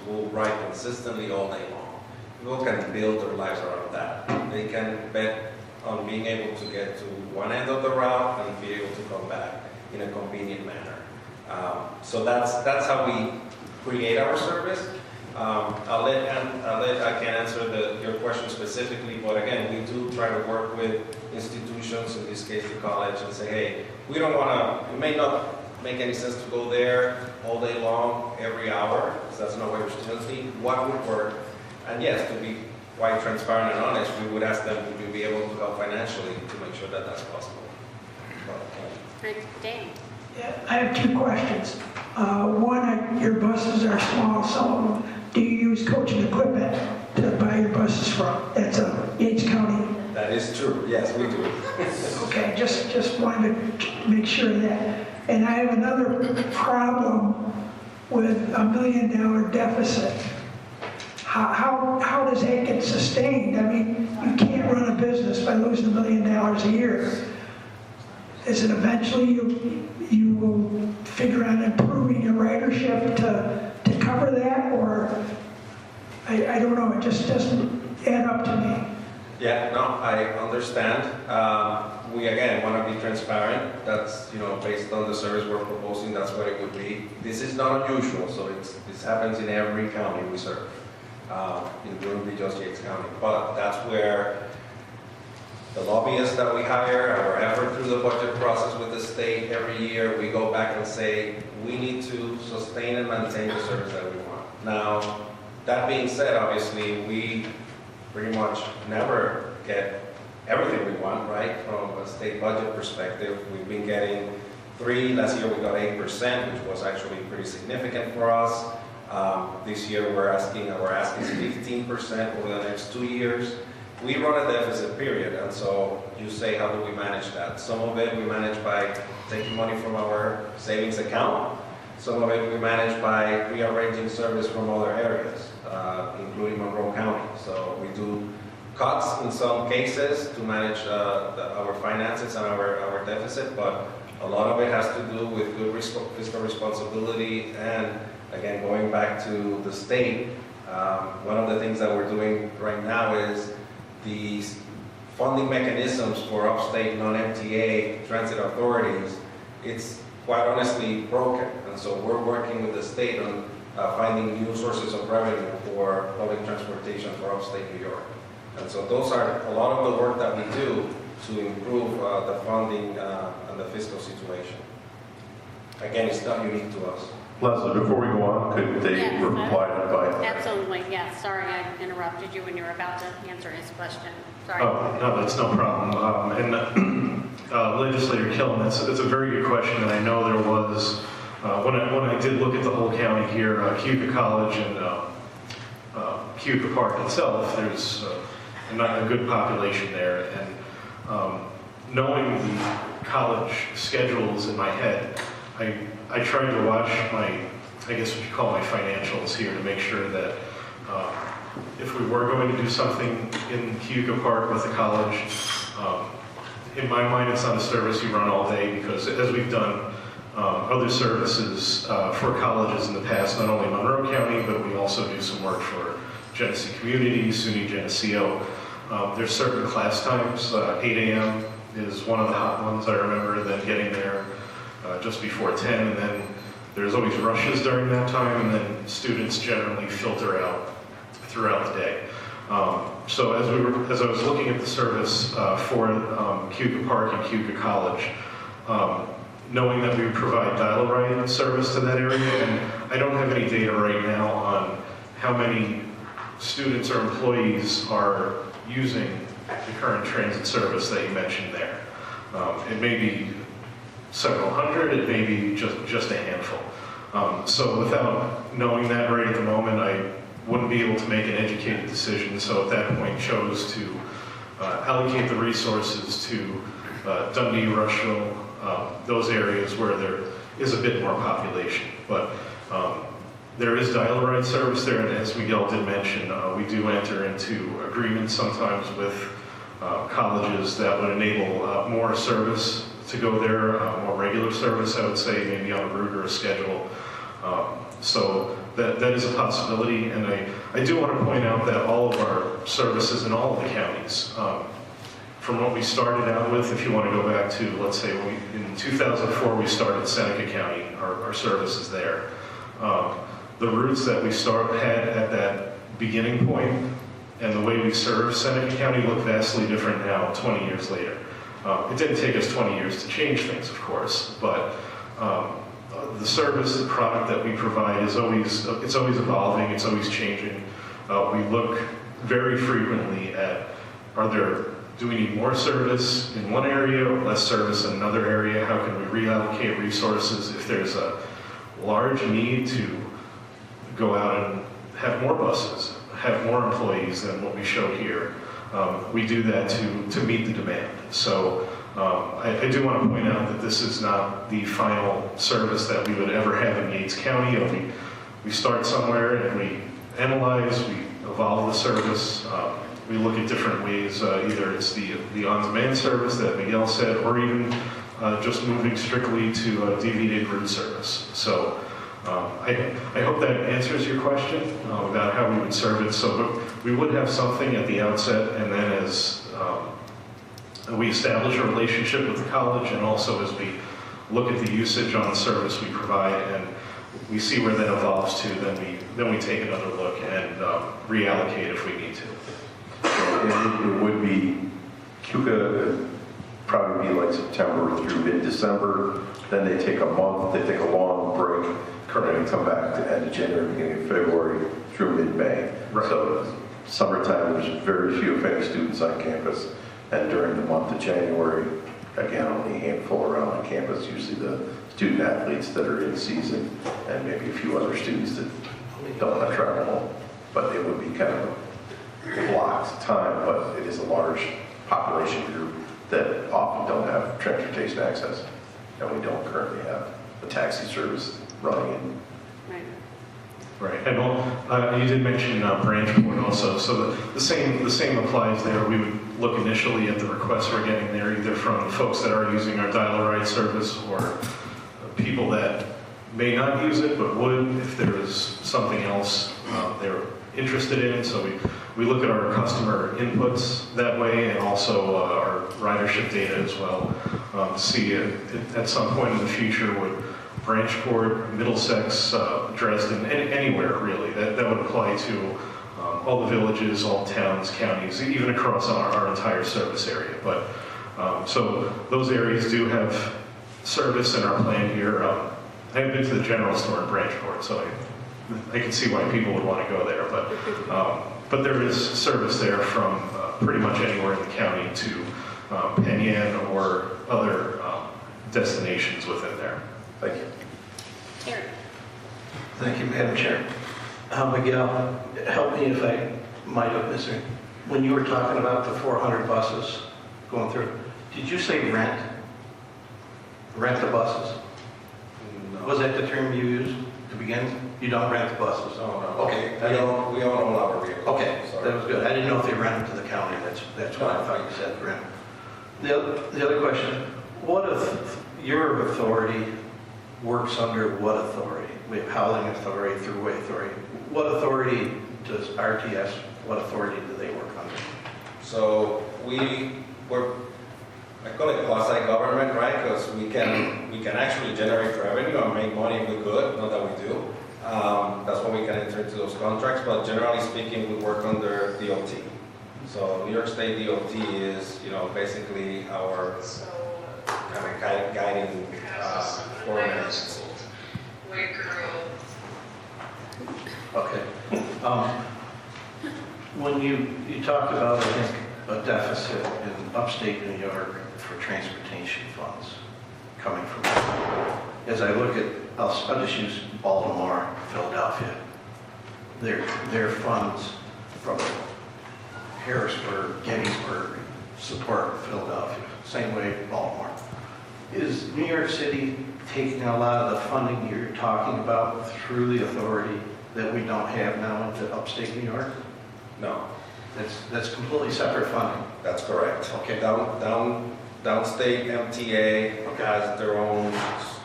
will ride consistently all day long. People can build their lives around that. They can bet on being able to get to one end of the route and be able to come back in a convenient manner. So that's how we create our service. I'll let Ken answer your question specifically, but again, we do try to work with institutions, in this case the college, and say, hey, we don't want to, it may not make any sense to go there all day long, every hour, because that's not what your students need. What would work? And yes, to be quite transparent and honest, we would ask them, would you be able to help financially to make sure that that's possible? Great, Dan. Yeah, I have 2 questions. One, your buses are small, some of them. Do you use coaching equipment to buy your buses from? That's Yates County. That is true. Yes, we do. Okay, just wanted to make sure of that. And I have another problem with a $1 million deficit. How does that get sustained? I mean, you can't run a business by losing $1 million a year. Is it eventually you will figure out improving your ridership to cover that, or I don't know, it just doesn't add up to me. Yeah, no, I understand. We again want to be transparent. That's, based on the service we're proposing, that's what it would be. This is not unusual, so this happens in every county we serve. It wouldn't be just Yates County, but that's where the lobbyists that we hire, our effort through the budget process with the state every year, we go back and say, we need to sustain and maintain the service that we want. Now, that being said, obviously, we pretty much never get everything we want, right? From a state budget perspective, we've been getting 3, last year we got 8%, which was actually pretty significant for us. This year we're asking is 15% over the next 2 years. We run a deficit period, and so you say, how do we manage that? Some of it we manage by taking money from our savings account. Some of it we manage by rearranging service from other areas, including Monroe County. So we do cuts in some cases to manage our finances and our deficit, but a lot of it has to do with good fiscal responsibility. And again, going back to the state, one of the things that we're doing right now is the funding mechanisms for upstate non-MTA transit authorities, it's quite honestly broken. And so we're working with the state on finding new sources of revenue for public transportation for upstate New York. And so those are a lot of the work that we do to improve the funding and the fiscal situation. Again, it's not unique to us. Leslie, before we go on, could they Yes, reply by? Absolutely, yes. Sorry, I interrupted you when you were about to answer his question. Sorry. Oh, no, that's no problem. Legislator Killen, it's a very good question, and I know there was, when I did look at the whole county here, Cayuga College and Cayuga Park itself, there's a good population there, and knowing the college schedules in my head, I tried to watch I guess what you call my financials here to make sure that if we were going to do something in Cayuga Park with the college, in my mind it's not a service you run all day, because as we've done other services for colleges in the past, not only Monroe County, but we also do some work for Genesee Community, SUNY Geneseo. There's certain class times, 8 a.m. is one of the hot ones I remember, then getting there just before 10, and then there's always rushes during that time, and then students generally filter out throughout the day. So as I was looking at the service for Cayuga Park and Cayuga College, knowing that we provide dial-a-ride service to that area, and I don't have any data right now on how many students or employees are using the current transit service that you mentioned there. It may be several hundred, it may be just a handful. So without knowing that right at the moment, I wouldn't be able to make an educated decision. So at that point, chose to allocate the resources to Dundee, Rushville, those areas where there is a bit more population. But there is dial-a-ride service there, and as Miguel did mention, we do enter into agreements sometimes with colleges that would enable more service to go there, more regular service, I would say, maybe on a route or a schedule. So that is a possibility, and I do want to point out that all of our services in all of the counties, from what we started out with, if you want to go back to, let's say, in 2004 we started Seneca County, our services there. The routes that we had at that beginning point and the way we serve Seneca County look vastly different now, 20 years later. It didn't take us 20 years to change things, of course, but the service, the product that we provide is always evolving, it's always changing. We look very frequently at, do we need more service in one area or less service in another area? How can we reallocate resources? If there's a large need to go out and have more buses, have more employees than what we show here, we do that to meet the demand. So I do want to point out that this is not the final service that we would ever have in Yates County. We start somewhere and we analyze, we evolve the service, we look at different ways, either it's the on-demand service that Miguel said, or even just moving strictly to a deviated route service. So I hope that answers your question about how we would serve it. So we would have something at the outset, and then as we establish a relationship with the college, and also as we look at the usage on the service we provide, and we see where that evolves to, then we take another look and reallocate if we need to. It would be, CUCA probably be like September through mid-December. Then they take a month, they take a long break. Correct. And come back to end of January, beginning of February through mid-May. Right. So summertime, there's very few, if any, students on campus. And during the month of January, again, only a handful around the campus, usually the student athletes that are in season, and maybe a few other students that don't want to travel home. But it would be kind of a blocked time, but it is a large population group that often don't have transportation access. And we don't currently have a taxi service running in. Right, and you did mention Branchport also, so the same applies there. We would look initially at the requests we're getting there, either from folks that are using our dial-a-ride service or people that may not use it but would if there is something else they're interested in. So we look at our customer inputs that way, and also our ridership data as well, to see if at some point in the future would Branchport, Middlesex, Dresden, anywhere really. That would apply to all the villages, all towns, counties, even across our entire service area. But so those areas do have service in our plan here. I haven't been to the general store in Branchport, so I can see why people would want to go there. But there is service there from pretty much anywhere in the county to Penn Yan or other destinations within there. Thank you. Terry. Thank you, Madam Chair. Miguel, help me if I might have missed it. When you were talking about the 400 buses going through, did you say rent? Rent the buses? No. Was that the term you used to begin? You don't rent the buses? No, no. Okay. We own all our vehicles. Okay, Sorry. that was good. I didn't know if they rented to the county. That's why I thought you said rent. The other question, what if your authority works under what authority? We have housing authority, throughway authority. What authority does RTS, what authority do they work under? So we're, I call it quasi-government, right? Because we can actually generate revenue and make money if we could, not that we do. That's when we can enter into those contracts, but generally speaking, we work under DOT. So New York State DOT is, basically our kind of guiding ordinance. Okay. When you talked about, I think, a deficit in upstate New York for transportation funds coming from, as I look at, I'll just use Baltimore, Philadelphia, their funds from Harrisburg, Gettysburg support Philadelphia, same way Baltimore. Is New York City taking a lot of the funding you're talking about through the authority that we don't have now into upstate New York? No. That's completely separate funding. That's correct. Okay. Downstate MTA has their own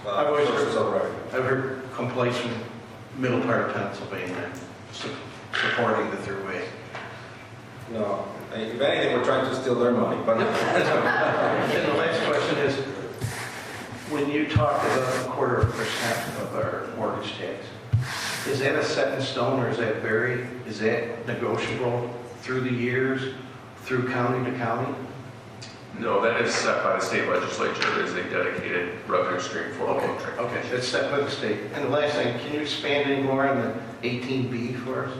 sources of revenue. I've heard complaints from middle part of Pennsylvania supporting the throughway. No. If anything, we're trying to steal their money. But And the last question is, when you talk about 0.25% of our mortgage tax, is that a set in stone or is that varied? Is that negotiable through the years, through county to county? No, that is set by the state legislature as a dedicated revenue stream for all contractors. Okay, that's set by the state. And the last thing, can you expand any more on the 18B for us?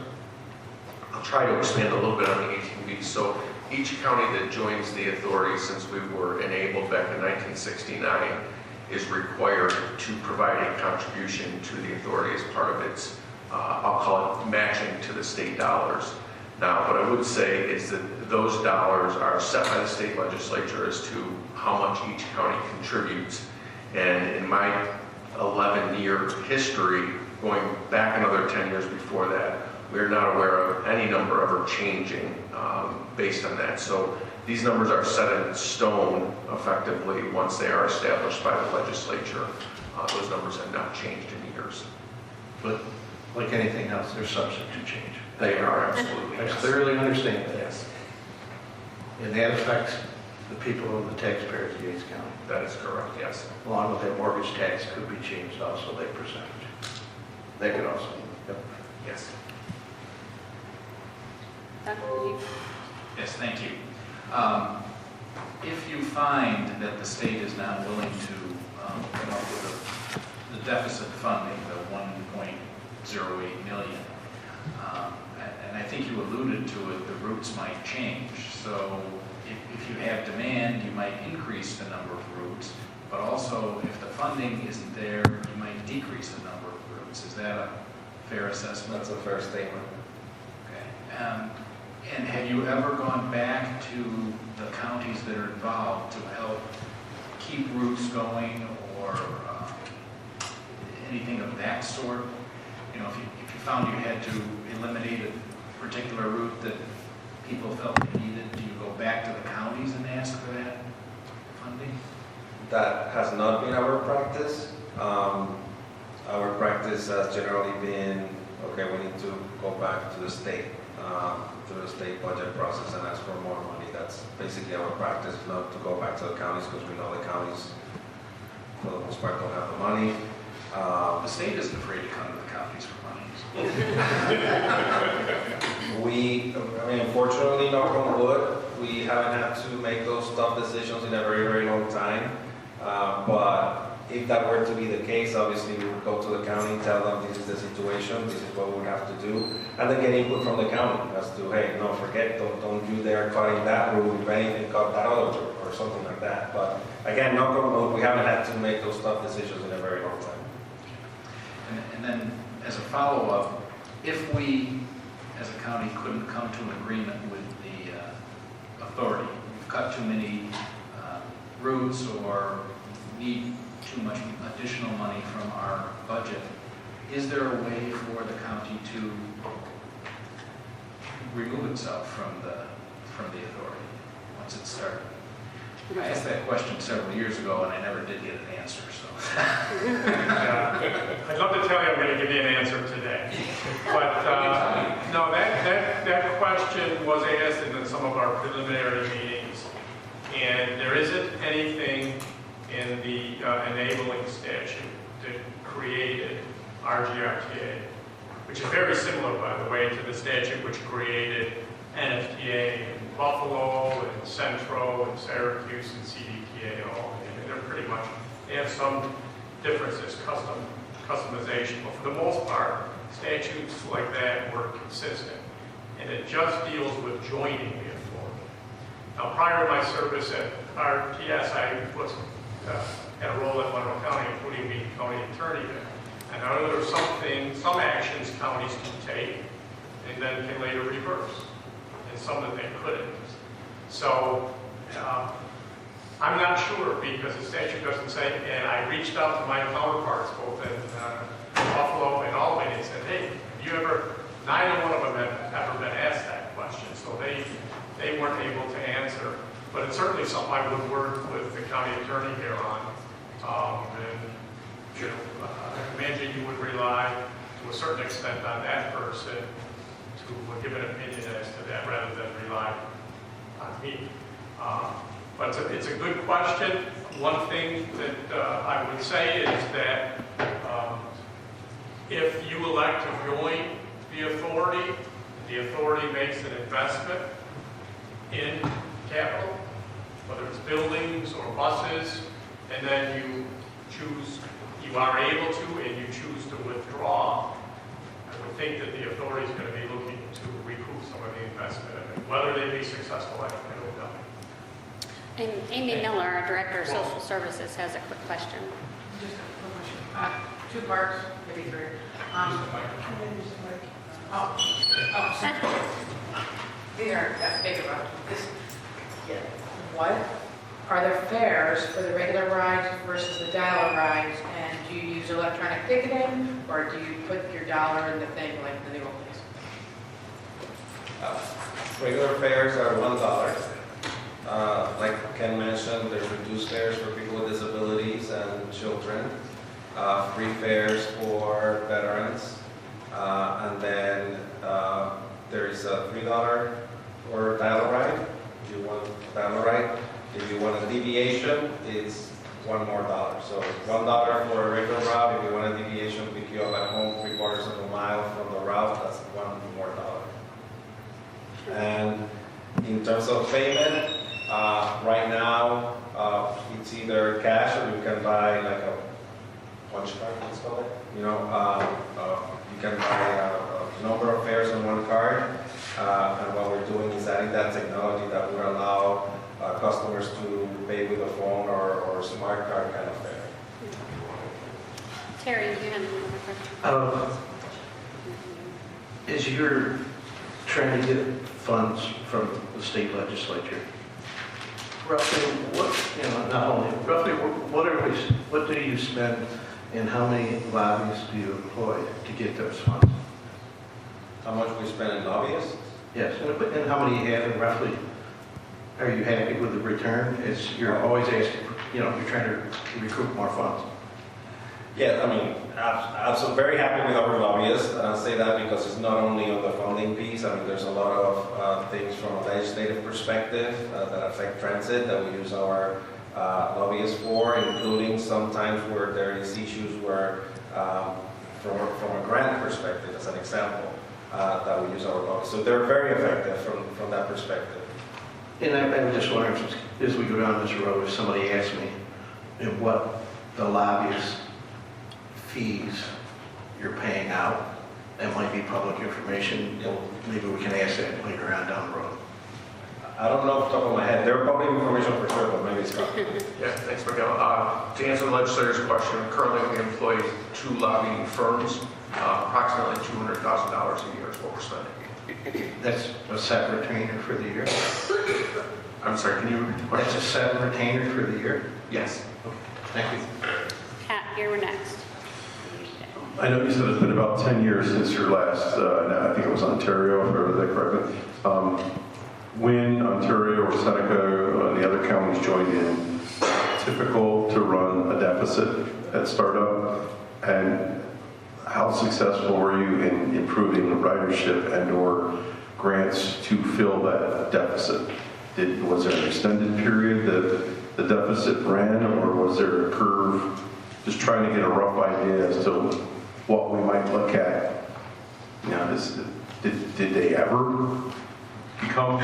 I'll try to expand a little bit on the 18B. So each county that joins the authority since we were enabled back in 1969 is required to provide a contribution to the authority as part of its, I'll call it matching to the state dollars. Now, what I would say is that those dollars are set by the state legislature as to how much each county contributes. And in my 11-year history, going back another 10 years before that, we're not aware of any number ever changing based on that. So these numbers are set in stone effectively once they are established by the legislature. Those numbers have not changed in years. But like anything else, they're subject to change. They are, absolutely. I yes. clearly understand that. Yes, And that affects the people of the taxpayers of Yates County. that is correct, yes. Along with that mortgage tax could be changed also, that percentage. That could also, yep. Yes. Dr. Lee? Yes, thank you. If you find that the state is not willing to come up with the deficit funding, the 1.08 million, and I think you alluded to it, the routes might change. So if you have demand, you might increase the number of routes, but also if the funding isn't there, you might decrease the number of routes. Is that a fair assessment? That's a fair statement. Okay. And have you ever gone back to the counties that are involved to help keep routes going or anything of that sort? You know, if you found you had to eliminate a particular route that people felt they needed, do you go back to the counties and ask for that funding? That has not been our practice. Our practice has generally been, okay, we need to go back to the state, through the state budget process and ask for more money. That's basically our practice, not to go back to the counties because we know the counties, for the most part, don't have the money. The state isn't afraid to come to the counties for money. Unfortunately, knock on wood, we haven't had to make those tough decisions in a very, very long time. But if that were to be the case, obviously we would go to the county, tell them this is the situation, this is what we would have to do, and then get input from the county as to, hey, no, forget, don't do there cutting that route, if anything, cut that other route, or something like that. But again, knock on wood, we haven't had to make those tough decisions in a very long time. And then, as a follow-up, if we, as a county, couldn't come to an agreement with the authority, we've cut too many routes or need too much additional money from our budget, is there a way for the county to remove itself from the authority once it's started? I asked that question several years ago and I never did get an answer, so. I'd love to tell you I'm going to give you an answer today. But no, that question was asked in some of our preliminary meetings. And there isn't anything in the enabling statute that created RGRTA, which is very similar, by the way, to the statute which created NFTA in Buffalo and Centro and Syracuse and CDTA all. And they're pretty much, they have some differences, customization, but for the most part, statutes like that were consistent. And it just deals with joining the authority. Now, prior to my service at RTS, I was had a role at Monroe County, including being county attorney there. And I know there are some actions counties can take and then can later reverse, and some that they couldn't. So I'm not sure because the statute doesn't say, and I reached out to my counterparts both in Buffalo and Albany and said, hey, neither one of them have ever been asked that question, so they weren't able to answer. But it's certainly something I would work with the county attorney here on. And I imagine you would rely to a certain extent on that person to give an opinion as to that rather than rely on me. But it's a good question. One thing that I would say is that if you elect to join the authority makes an investment in capital, whether it's buildings or buses, and then you are able to, and you choose to withdraw, I would think that the authority is going to be looking to recoup some of the investment. Whether they be successful, I don't know. And Amy Miller, our Director of Social Services, has a quick question. Just a quick question. Two parts, maybe three. These aren't big about this. What are the fares for the regular rides versus the dollar rides? And do you use electronic ticketing, or do you put your dollar in the thing like the new old days? Regular fares are $1. Like Ken mentioned, there's reduced fares for people with disabilities and children. Free fares for veterans. And then there is a $3 for dial ride, if you want a dial ride. If you want a deviation, it's $1 more. So $1 for a regular route. If you want a deviation, pick you up at home 3/4 of a mile from the route, that's $1 more. And in terms of payment, right now, it's either cash or you can buy like a punch card, let's call it. You can buy a number of fares on one card. And what we're doing is adding that technology that would allow customers to pay with a phone or smart card kind of fare. Terry, do you have another question? As you're trying to get funds from the state legislature, roughly what do you spend and how many lobbyists do you employ to get those funds? How much we spend in lobbyists? Yes, and how many you have, and roughly, are you happy with the return? You're always asking, you're trying to recruit more funds. Yeah, I mean, I'm very happy with our lobbyists, and I'll say that because it's not only on the funding piece. I mean, there's a lot of things from a legislative perspective that affect transit that we use our lobbyists for, including sometimes where there is issues where, from a grant perspective, as an example, that we use our lobbyists. So they're very effective from that perspective. And I was just wondering, as we go down this road, if somebody asked me what the lobbyist fees you're paying out, that might be public information. Maybe we can ask that later on down the road. I don't know off the top of my head. They're public information for sure, but maybe it's not. Yeah, thanks, Miguel. To answer the legislator's question, currently we employ 2 lobbying firms. Approximately $200,000 a year is what we're spending. That's a set retainer for the year? I'm sorry, can you repeat the question? That's a set retainer for the year? Yes. Okay, thank you. Pat, you're next. I know you said it's been about 10 years since your last, I think it was Ontario, if I remember that correctly. When Ontario or Seneca and the other counties joined in, typical to run a deficit at startup, and how successful were you in improving the ridership and or grants to fill that deficit? Was there an extended period that the deficit ran, or was there a curve? Just trying to get a rough idea as to what we might look at. Did they ever become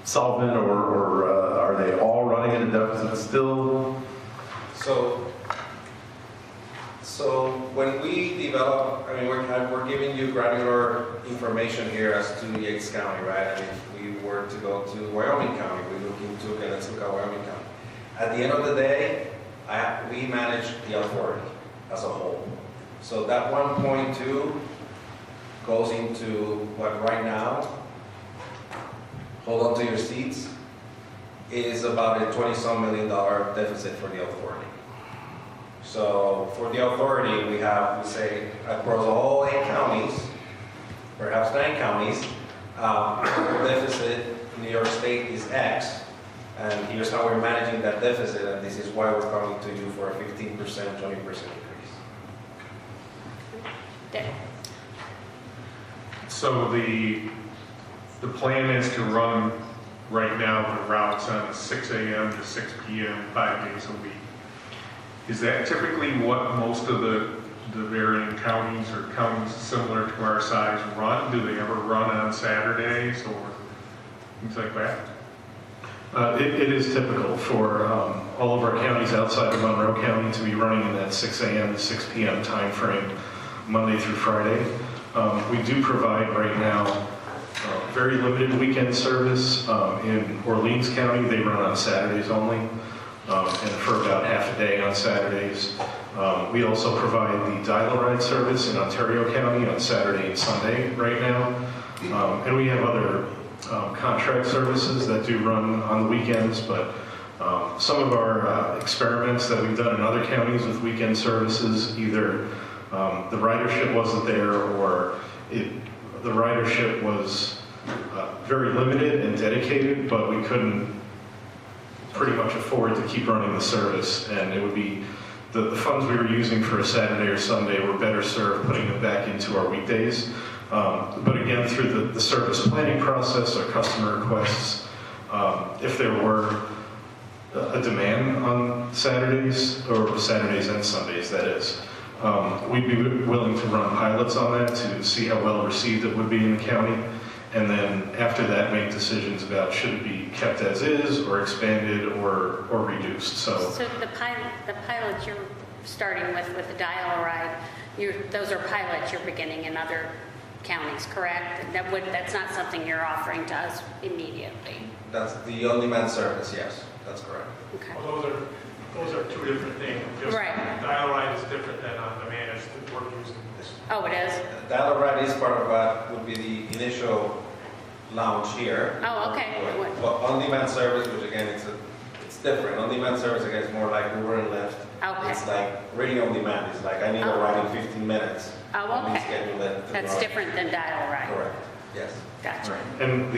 solvent, or are they all running at a deficit still? So when we develop, I mean, we're giving you granular information here as to Yates County, right? I mean, if we were to go to Wyoming County, we look into, okay, let's look at Wyoming County. At the end of the day, we manage the authority as a whole. So that 1.2 goes into what right now, hold on to your seats, is about a $20-some million deficit for the authority. So for the authority, we say across all 8 counties, perhaps 9 counties, the deficit in New York State is X, and here's how we're managing that deficit, and this is why we're coming to you for a 15%, 20% increase. Dick. So the plan is to run right now the routes on 6 a.m. to 6 p.m. 5 days a week. Is that typically what most of the varying counties or counties similar to our size run? Do they ever run on Saturdays or things like that? It is typical for all of our counties outside of Monroe County to be running in that 6 a.m. to 6 p.m. time frame, Monday through Friday. We do provide right now very limited weekend service. In Orleans County, they run on Saturdays only, and for about half a day on Saturdays. We also provide the dial-a-ride service in Ontario County on Saturday and Sunday right now. And we have other contract services that do run on the weekends, but some of our experiments that we've done in other counties with weekend services, either the ridership wasn't there or the ridership was very limited and dedicated, but we couldn't pretty much afford to keep running the service, and it would be the funds we were using for a Saturday or Sunday were better served putting them back into our weekdays. But again, through the service planning process or customer requests, if there were a demand on Saturdays, or Saturdays and Sundays, that is, we'd be willing to run pilots on that to see how well received it would be in the county. And then after that, make decisions about should it be kept as is, or expanded, or reduced. So the pilots you're starting with the dial-a-ride, those are pilots you're beginning in other counties, correct? That's not something you're offering to us immediately. That's the on-demand service, yes, that's correct. Okay. Well, those are two different things. Just Right. Dial-a-ride is different than on-demand, it's the work using this. Oh, it is? Dial-a-ride is part of what would be the initial launch here. Oh, okay. But on-demand service, which again, it's different. On-demand service, again, is more like Uber and Lyft. Okay. It's like really on demand. It's like I need a ride in 15 minutes. Oh, Let me okay. schedule it to That's run. different than dial-a-ride. Correct, yes. Gotcha. And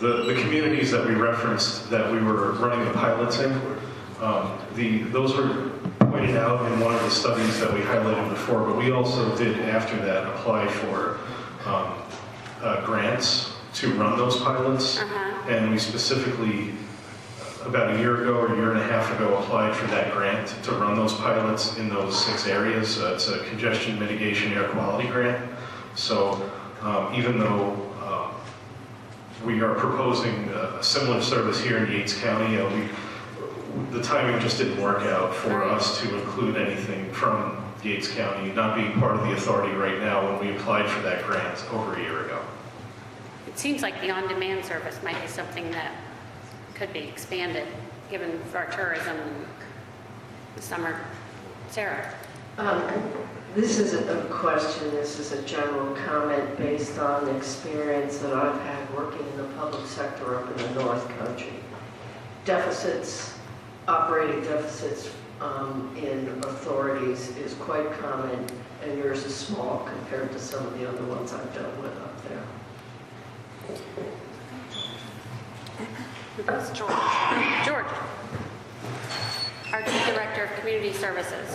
the communities that we referenced that we were running the pilots in, those were pointed out in one of the studies that we highlighted before, but we also did after that apply for grants to run those pilots. And we specifically, about a year ago or a year and a half ago, applied for that grant to run those pilots in those 6 areas. It's a congestion mitigation air quality grant. So even though we are proposing a similar service here in Yates County, the timing just didn't work out for us to include anything from Yates County, not being part of the authority right now when we applied for that grant over a year ago. It seems like the on-demand service might be something that could be expanded, given our tourism and the summer. Sarah? This isn't a question, this is a general comment based on experience that I've had working in the public sector up in the North Country. Deficits, operating deficits in authorities is quite common, and yours is small compared to some of the other ones I've dealt with up there. That's George. George, our Chief Director of Community Services,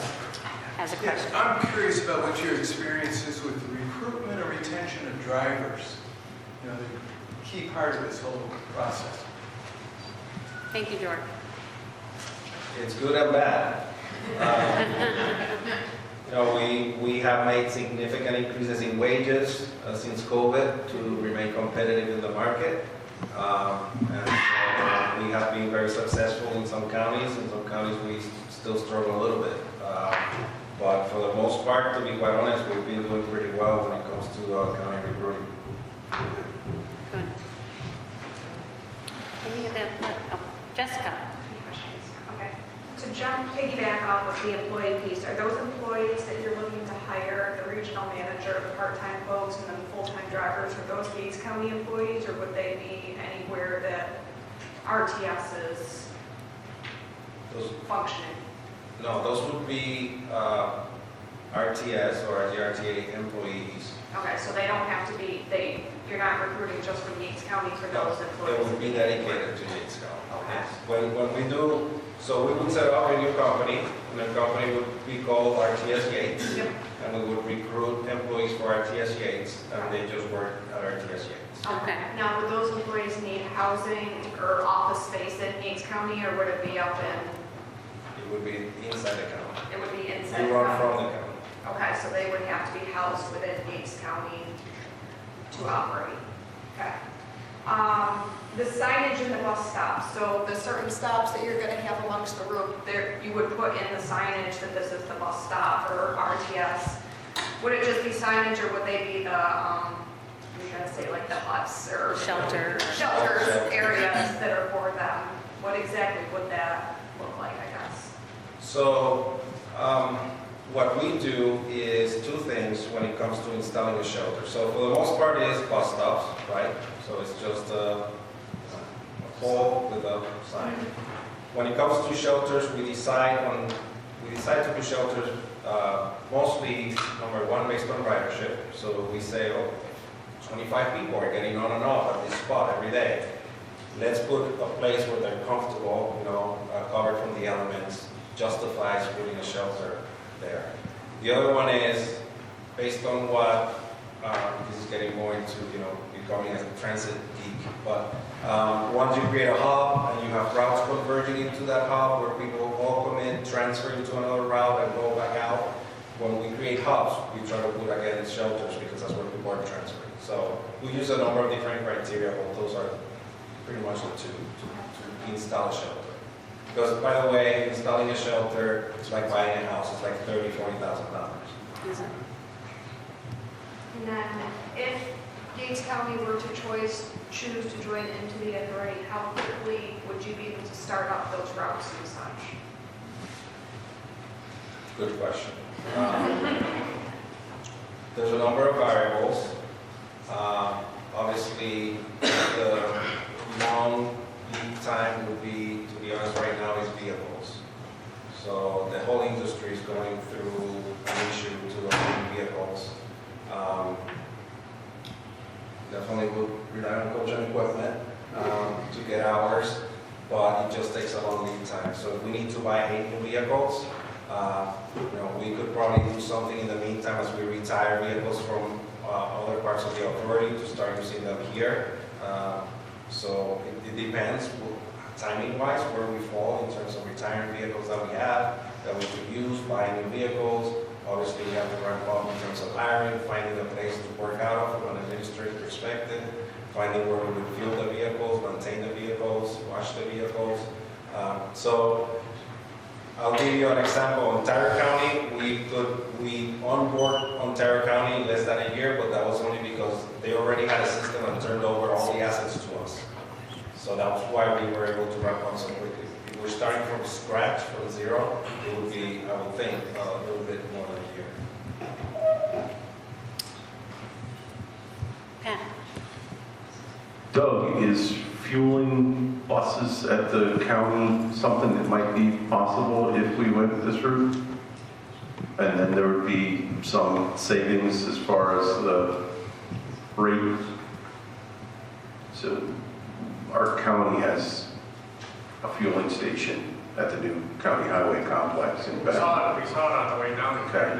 has a question. I'm curious about what your experience is with the recruitment or retention of drivers. You know, the key part of this whole process. Thank you, George. It's good and bad. You know, we have made significant increases in wages since COVID to remain competitive in the market. And we have been very successful in some counties. In some counties, we still struggle a little bit. But for the most part, to be quite honest, we've been doing pretty well when it comes to county recruiting. Good. Any of that? Oh, Jessica? Okay. To piggyback off of the employee piece, are those employees that you're looking to hire, the regional manager, the part-time folks, and then the full-time drivers, are those Yates County employees, or would they be anywhere that RTS is functioning? No, those would be RTS or the RTA employees. Okay, so they don't have to be, you're not recruiting just from Yates County for those employees? They would be dedicated to Yates County. Okay. When we do, so we would set up a new company, and the company would be called RTS Yates. Yep. And we would recruit employees for RTS Yates, and they just work at RTS Yates. Okay. Now, would those employees need housing or office space in Yates County, or would it be up in? It would be inside the county. It would be inside We the run from county? the county. Okay, so they would have to be housed within Yates County to operate. Okay. The signage in the bus stops, so the certain stops that you're going to have amongst the route, there, you would put in the signage that this is the bus stop or RTS. Would it just be signage, or would they be the, you're going to say like the huts or Shelters areas that are for them? What exactly would that look like, I guess? So what we do is two things when it comes to installing a shelter. So for the most part, it is bus stops, right? So it's just a pole with a sign. When it comes to shelters, we decide to do shelters mostly, number one, based on ridership. So we say, oh, 25 people are getting on and off at this spot every day. Let's put a place where they're comfortable, you know, covered from the elements, justifies putting a shelter there. The other one is, based on what, this is getting more into, becoming a transit geek, but once you create a hub and you have routes converging into that hub where people all come in, transfer into another route and go back out, when we create hubs, we try to put, again, shelters because that's where people are transferring. So we use a number of different criteria, but those are pretty much the two to install a shelter. Because, by the way, installing a shelter, it's like buying a house. It's like $30,000, $40,000. And then, if Yates County were to choose to join into the authority, how quickly would you be able to start up those routes and such? Good question. There's a number of variables. Obviously, the long lead time would be, to be honest, right now is vehicles. So the whole industry is going through an issue to obtain vehicles. Definitely would rely on coach and equipment to get ours, but it just takes a long lead time. So if we need to buy 8 new vehicles, we could probably do something in the meantime as we retire vehicles from other parts of the authority to start using them here. So it depends, timing-wise, where we fall in terms of retiring vehicles that we have, that we could use, buying new vehicles. Obviously, we have to ramp up in terms of hiring, finding a place to work out of from an administrative perspective, finding where we would fuel the vehicles, maintain the vehicles, wash the vehicles. So I'll give you an example. Ontario County, we onboard Ontario County in less than a year, but that was only because they already had a system and turned over all the assets to us. So that's why we were able to ramp up so quickly. If we're starting from scratch, from zero, it would be, I would think, a little bit more than a year. Pat? Doug, is fueling buses at the county something that might be possible if we went this route? And then there would be some savings as far as the rate. So our county has a fueling station at the new county highway complex in We saw it on the way down. Okay.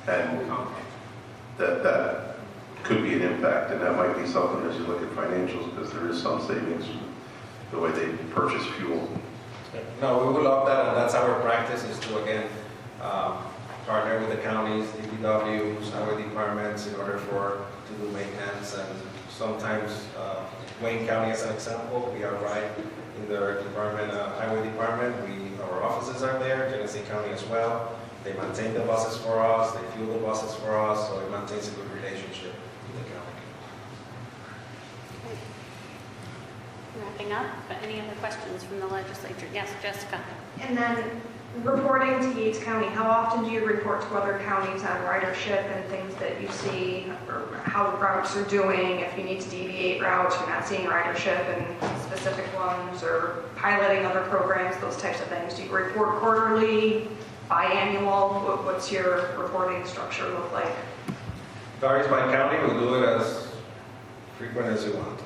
And that could be an impact, and that might be something as you look at financials, because there is some savings the way they purchase fuel. No, we would love that, and that's our practice, is to, again, partner with the counties, DPWs, highway departments in order to do maintenance. And sometimes, Wayne County as an example, we are right in their department, highway department. Our offices are there, Genesee County as well. They maintain the buses for us, they fuel the buses for us, so it maintains a good relationship with the county. Wrapping up, but any other questions from the legislature? Yes, Jessica. And then, reporting to Yates County, how often do you report to other counties on ridership and things that you see, or how routes are doing? If you need to deviate routes, you're not seeing ridership in specific ones, or piloting other programs, those types of things. Do you report quarterly, biannual? What's your reporting structure look like? Varies by county, we'll do it as frequent as you want.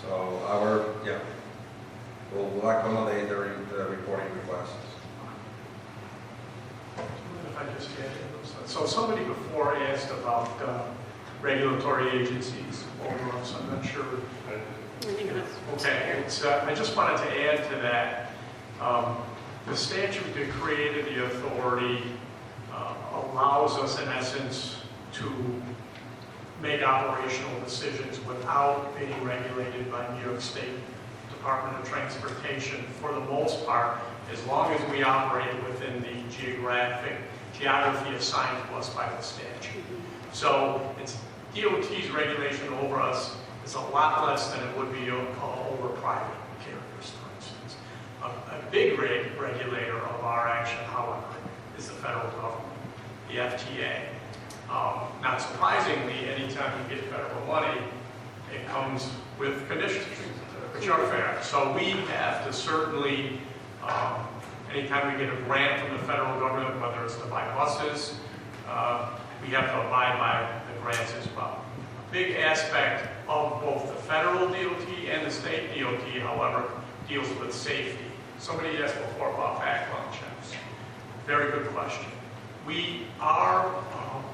So we'll accommodate the reporting requests. If I just get it. So somebody before asked about regulatory agencies over us. I'm not sure. Okay, I just wanted to add to that. The statute that created the authority allows us, in essence, to make operational decisions without being regulated by New York State Department of Transportation for the most part, as long as we operate within the geography assigned to us by the statute. So it's DOT's regulation over us is a lot less than it would be over private carriers, for instance. A big regulator of our action, however, is the federal government, the FTA. Not surprisingly, anytime you get federal money, it comes with conditions, which are fair. So we have to certainly, anytime we get a grant from the federal government, whether it's to buy buses, we have to abide by the grants as well. A big aspect of both the federal DOT and the state DOT, however, deals with safety. Somebody asked before about background checks. Very good question. We are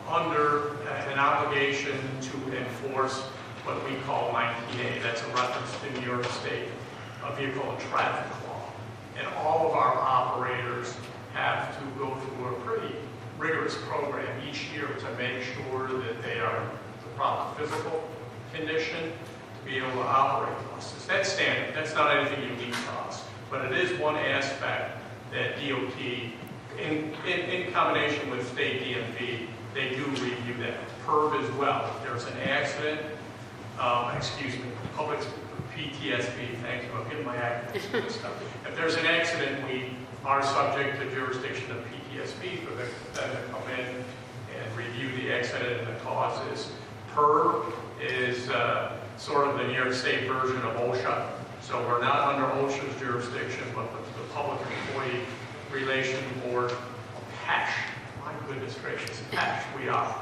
under an obligation to enforce what we call 19A. That's a reference to New York State vehicle and traffic law. And all of our operators have to go through a pretty rigorous program each year to make sure that they are the proper physical condition to be able to operate buses. That's standard. That's not anything unique to us. But it is one aspect that DOT, in combination with state DMV, they do review that. PERB as well. If there's an accident, public PTSD, thank you, I'm getting my acronyms stuff. If there's an accident, we are subject to jurisdiction of PTSD for them to come in and review the accident and the causes. PERB is sort of the New York State version of OSHA. So we're not under OSHA's jurisdiction, but the Public Employee Relation Board, PESH, my goodness gracious, PESH, we are.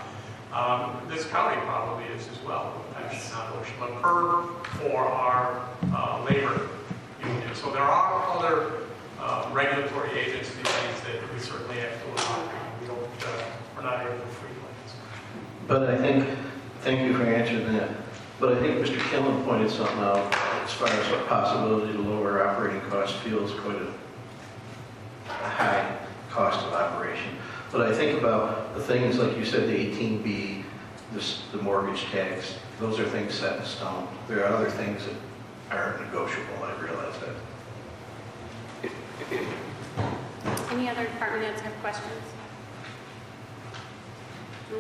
This county probably is as well, PESH, not OSHA, but PERB for our labor union. So there are other regulatory agencies that we certainly have to allow. We're not able to free lanes. But I think, thank you for answering that. But I think Mr. Killen pointed something out as far as the possibility to lower operating costs feels quite a high cost of operation. But I think about the things like you said, the 18B, the mortgage tax, those are things set in stone. There are other things that aren't negotiable, I realize that. Any other department heads have questions? No?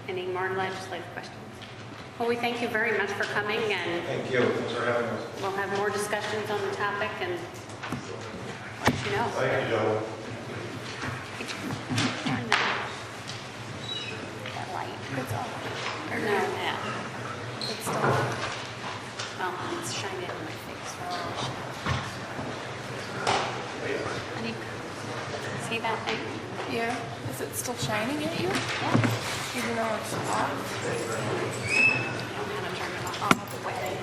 Any more legislative questions? Well, we thank you very much for coming, and Thank you. Thanks for having us. we'll have more discussions on the topic and let you know. Thank you, gentlemen. That light, it's off. Or no, yeah. It's still on. Well, it's shining in my face. Honey, see that thing? Yeah. Is it still shining at you? Yeah. Even though it's off? I don't know how to turn it off. I'll have to wet it.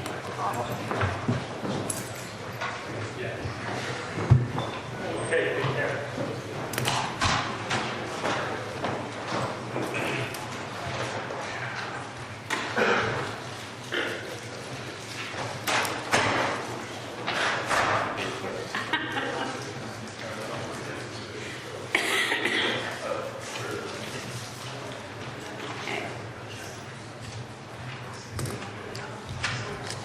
Okay, take care.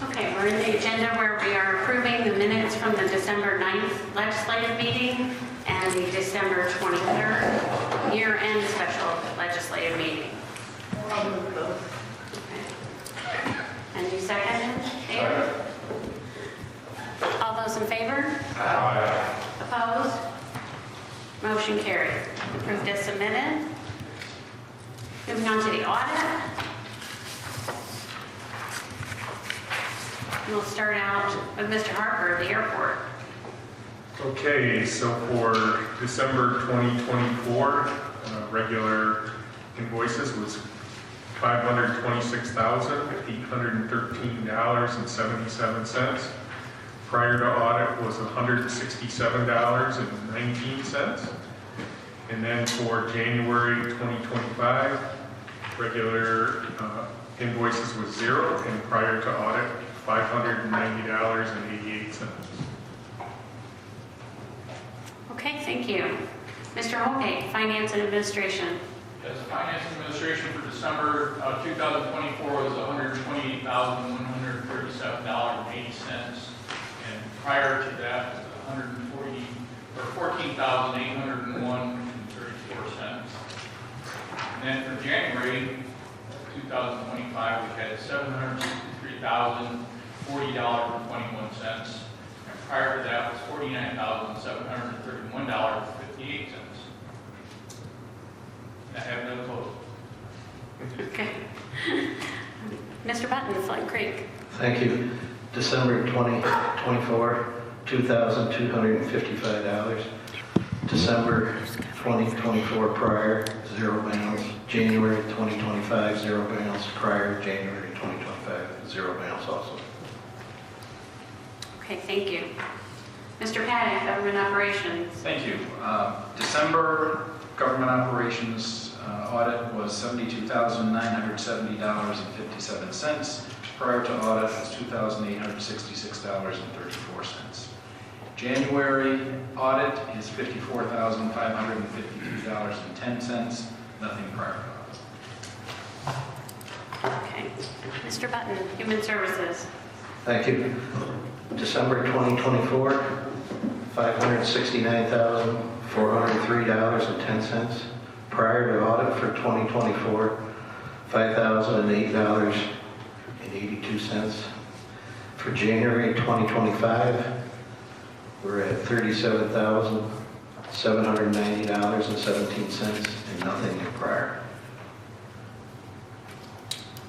Okay, we're in the agenda where we are approving the minutes from the December 9th legislative meeting and the December 23rd year-end special legislative meeting. Okay. And you second it? David? All those in favor? Aye. Opposed? Motion carried. Approved as submitted. Moving on to the audit. We'll start out with Mr. Harper at the airport. Okay, so for December 2024, regular invoices was $526,813.77. Prior to audit was $167.19. And then for January 2025, regular invoices was $0, and prior to audit, $590.88. Okay, thank you. Mr. Holgate, Finance and Administration. Yes, Finance Administration for December 2024 was $128,137.80, and prior to that was $14,801.34. And then for January 2025, we had $763,040.21, and prior to that was $49,731.58. I have no close. Okay. Mr. Button, Slide Creek. Thank you. December 2024, $2,255. December 2024 prior, zero balance. January 2025, zero balance. Prior, January 2025, zero balance also. Okay, thank you. Mr. Paddock, Government Operations. Thank you. December government operations audit was $72,970.57. Prior to audit was $2,866.34. January audit is $54,552.10. Nothing prior to audit. Okay. Mr. Button, Human Services. Thank you. December 2024, $569,403.10. Prior to audit for 2024, $5,008.82. For January 2025, we're at $37,790.17 and nothing in prior.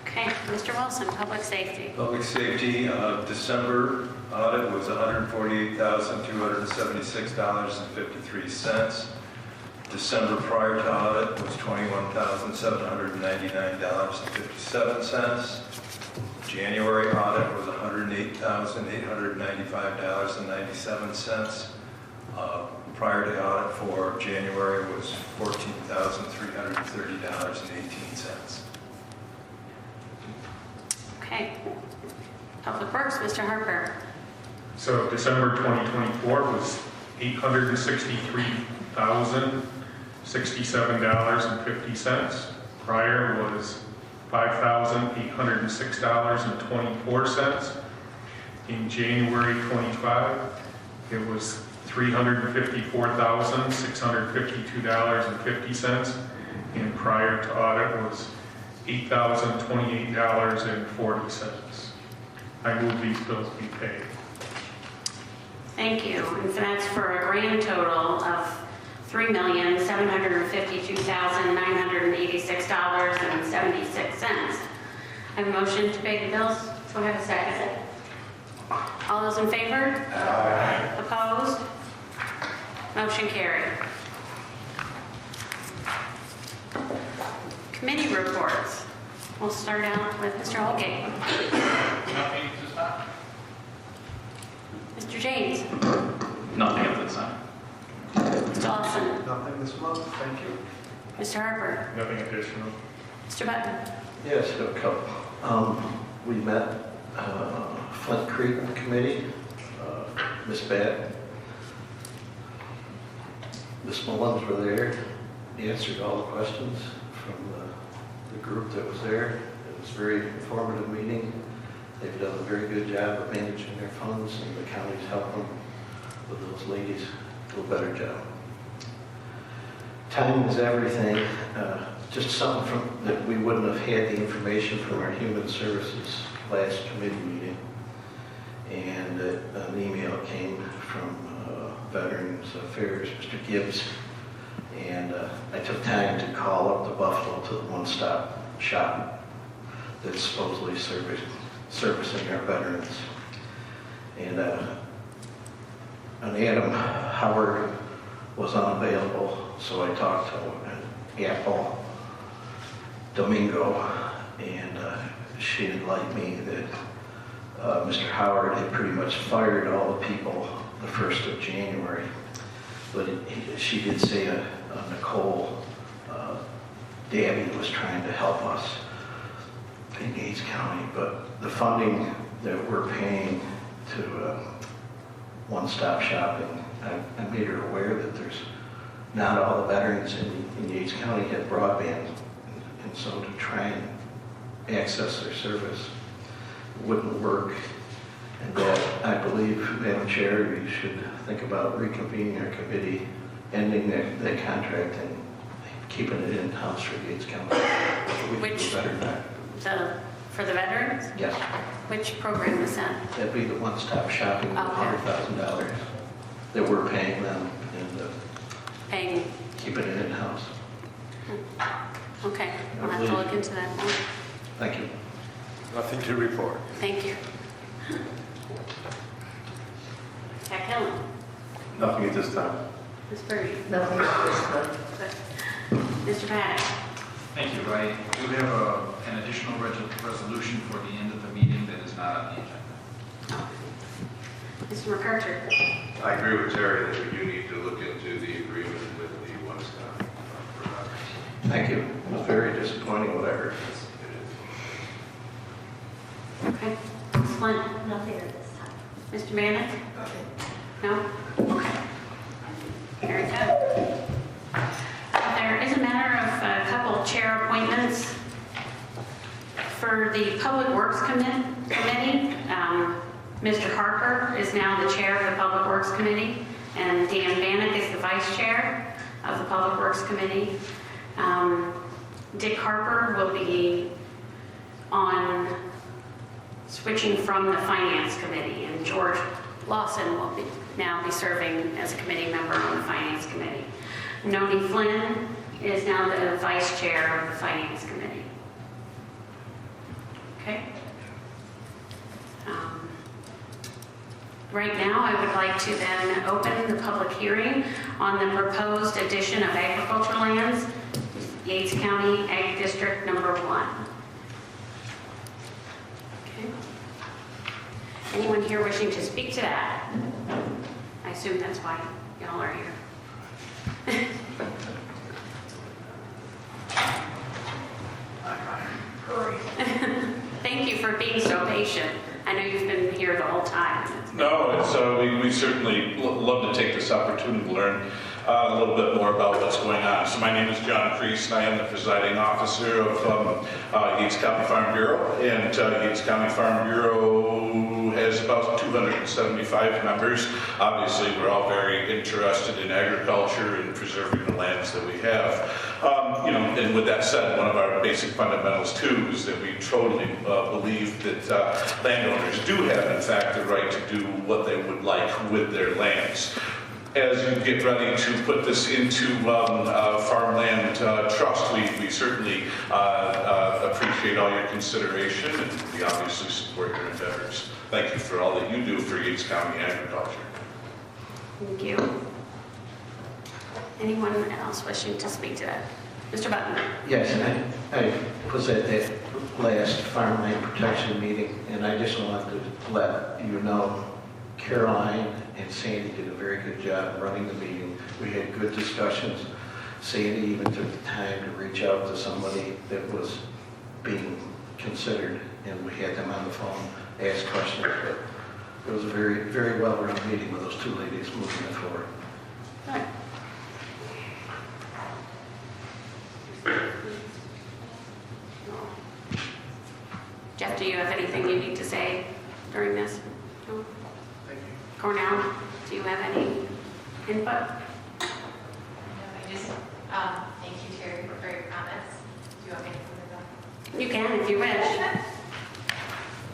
Okay. Mr. Wilson, Public Safety. Public Safety, December audit was $148,276.53. December prior to audit was $21,799.57. January audit was $108,895.97. Prior to audit for January was $14,330.18. Okay. Public Works, Mr. Harper. So December 2024 was $863,067.50. Prior was $5,806.24. In January 25, it was $354,652.50. And prior to audit was $8,028.40. I move these bills be paid. Thank you. And so that's for a grand total of $3,752,986.76. I have a motion to pay the bills. Do I have a second? All those in favor? Aye. Opposed? Motion carried. Committee reports. We'll start out with Mr. Holgate. Nothing to stop. Mr. James. Nothing at this time. Mr. Lawson. Nothing this month, thank you. Mr. Harper. Nothing additional. Mr. Button. Yes, a couple. We met Flint Creek Committee, Ms. Batt, Ms. Mullins were there, answered all the questions from the group that was there. It was a very informative meeting. They've done a very good job of managing their funds, and the county's helped them with those ladies do a better job. Time is everything. Just something that we wouldn't have had the information from our Human Services last committee meeting. And an email came from Veterans Affairs, Mr. Gibbs. And I took time to call up to Buffalo to the one-stop shop that's supposedly servicing our veterans. And Adam Howard was unavailable, so I talked to Apple Domingo, and she enlightened me that Mr. Howard had pretty much fired all the people the 1st of January. But she did say Nicole Dabby was trying to help us in Yates County, but the funding that we're paying to one-stop shopping, I made her aware that there's not all the veterans in Yates County have broadband, and so to try and access their service wouldn't work. And that I believe, Madam Chair, we should think about reconvening our committee, ending that contract and keeping it in-house for Yates County. Which, for the veterans? Yes. Which program is that? That'd be the one-stop shopping, $100,000 that we're paying them and keeping it in-house. Okay, I'll have to look into that more. Thank you. Nothing to report. Thank you. Jack Hillen. Nothing at this time. Ms. Purdy. Nothing at this time. Good. Mr. Paddock. Thank you. I do have an additional resolution for the end of the meeting that is not on the agenda. Mr. McCarter. I agree with Terry that we do need to look into the agreement with the one stop provider. Thank you. It was very disappointing what I heard. Okay. Ms. Flynn? Nothing at this time. Mr. Bannon? No? Okay. Very good. There is a matter of a couple chair appointments. For the Public Works Committee, Mr. Harper is now the chair of the Public Works Committee, and Dan Bannock is the vice chair of the Public Works Committee. Dick Harper will be switching from the Finance Committee, and George Lawson will now be serving as a committee member on the Finance Committee. Noni Flynn is now the vice chair of the Finance Committee. Okay. Right now, I would like to then open the public hearing on the proposed addition of agricultural lands, Yates County Ag District Number 1. Okay. Anyone here wishing to speak to that? I assume that's why y'all are here. Thank you for being so patient. I know you've been here the whole time. No, it's, we certainly love to take this opportunity to learn a little bit more about what's going on. So my name is John Kreese, and I am the presiding officer of Yates County Farm Bureau. And Yates County Farm Bureau has about 275 members. Obviously, we're all very interested in agriculture and preserving the lands that we have. And with that said, one of our basic fundamentals too is that we totally believe that landowners do have, in fact, the right to do what they would like with their lands. As you get ready to put this into farmland trust, we certainly appreciate all your consideration, and we obviously support your endeavors. Thank you for all that you do for Yates County agriculture. Thank you. Anyone else wishing to speak to that? Mr. Button? Yes, and I was at that last farmland protection meeting, and I just wanted to let you know Caroline and Sandy did a very good job running the meeting. We had good discussions. Sandy even took the time to reach out to somebody that was being considered, and we had them on the phone, ask questions. But it was a very, very well-run meeting with those two ladies moving it forward. All right. Jeff, do you have anything you need to say during this? No? Thank you. Cornell, do you have any input? I just, thank you, Terry, for your comments. Do you want me to put it on? You can if you wish.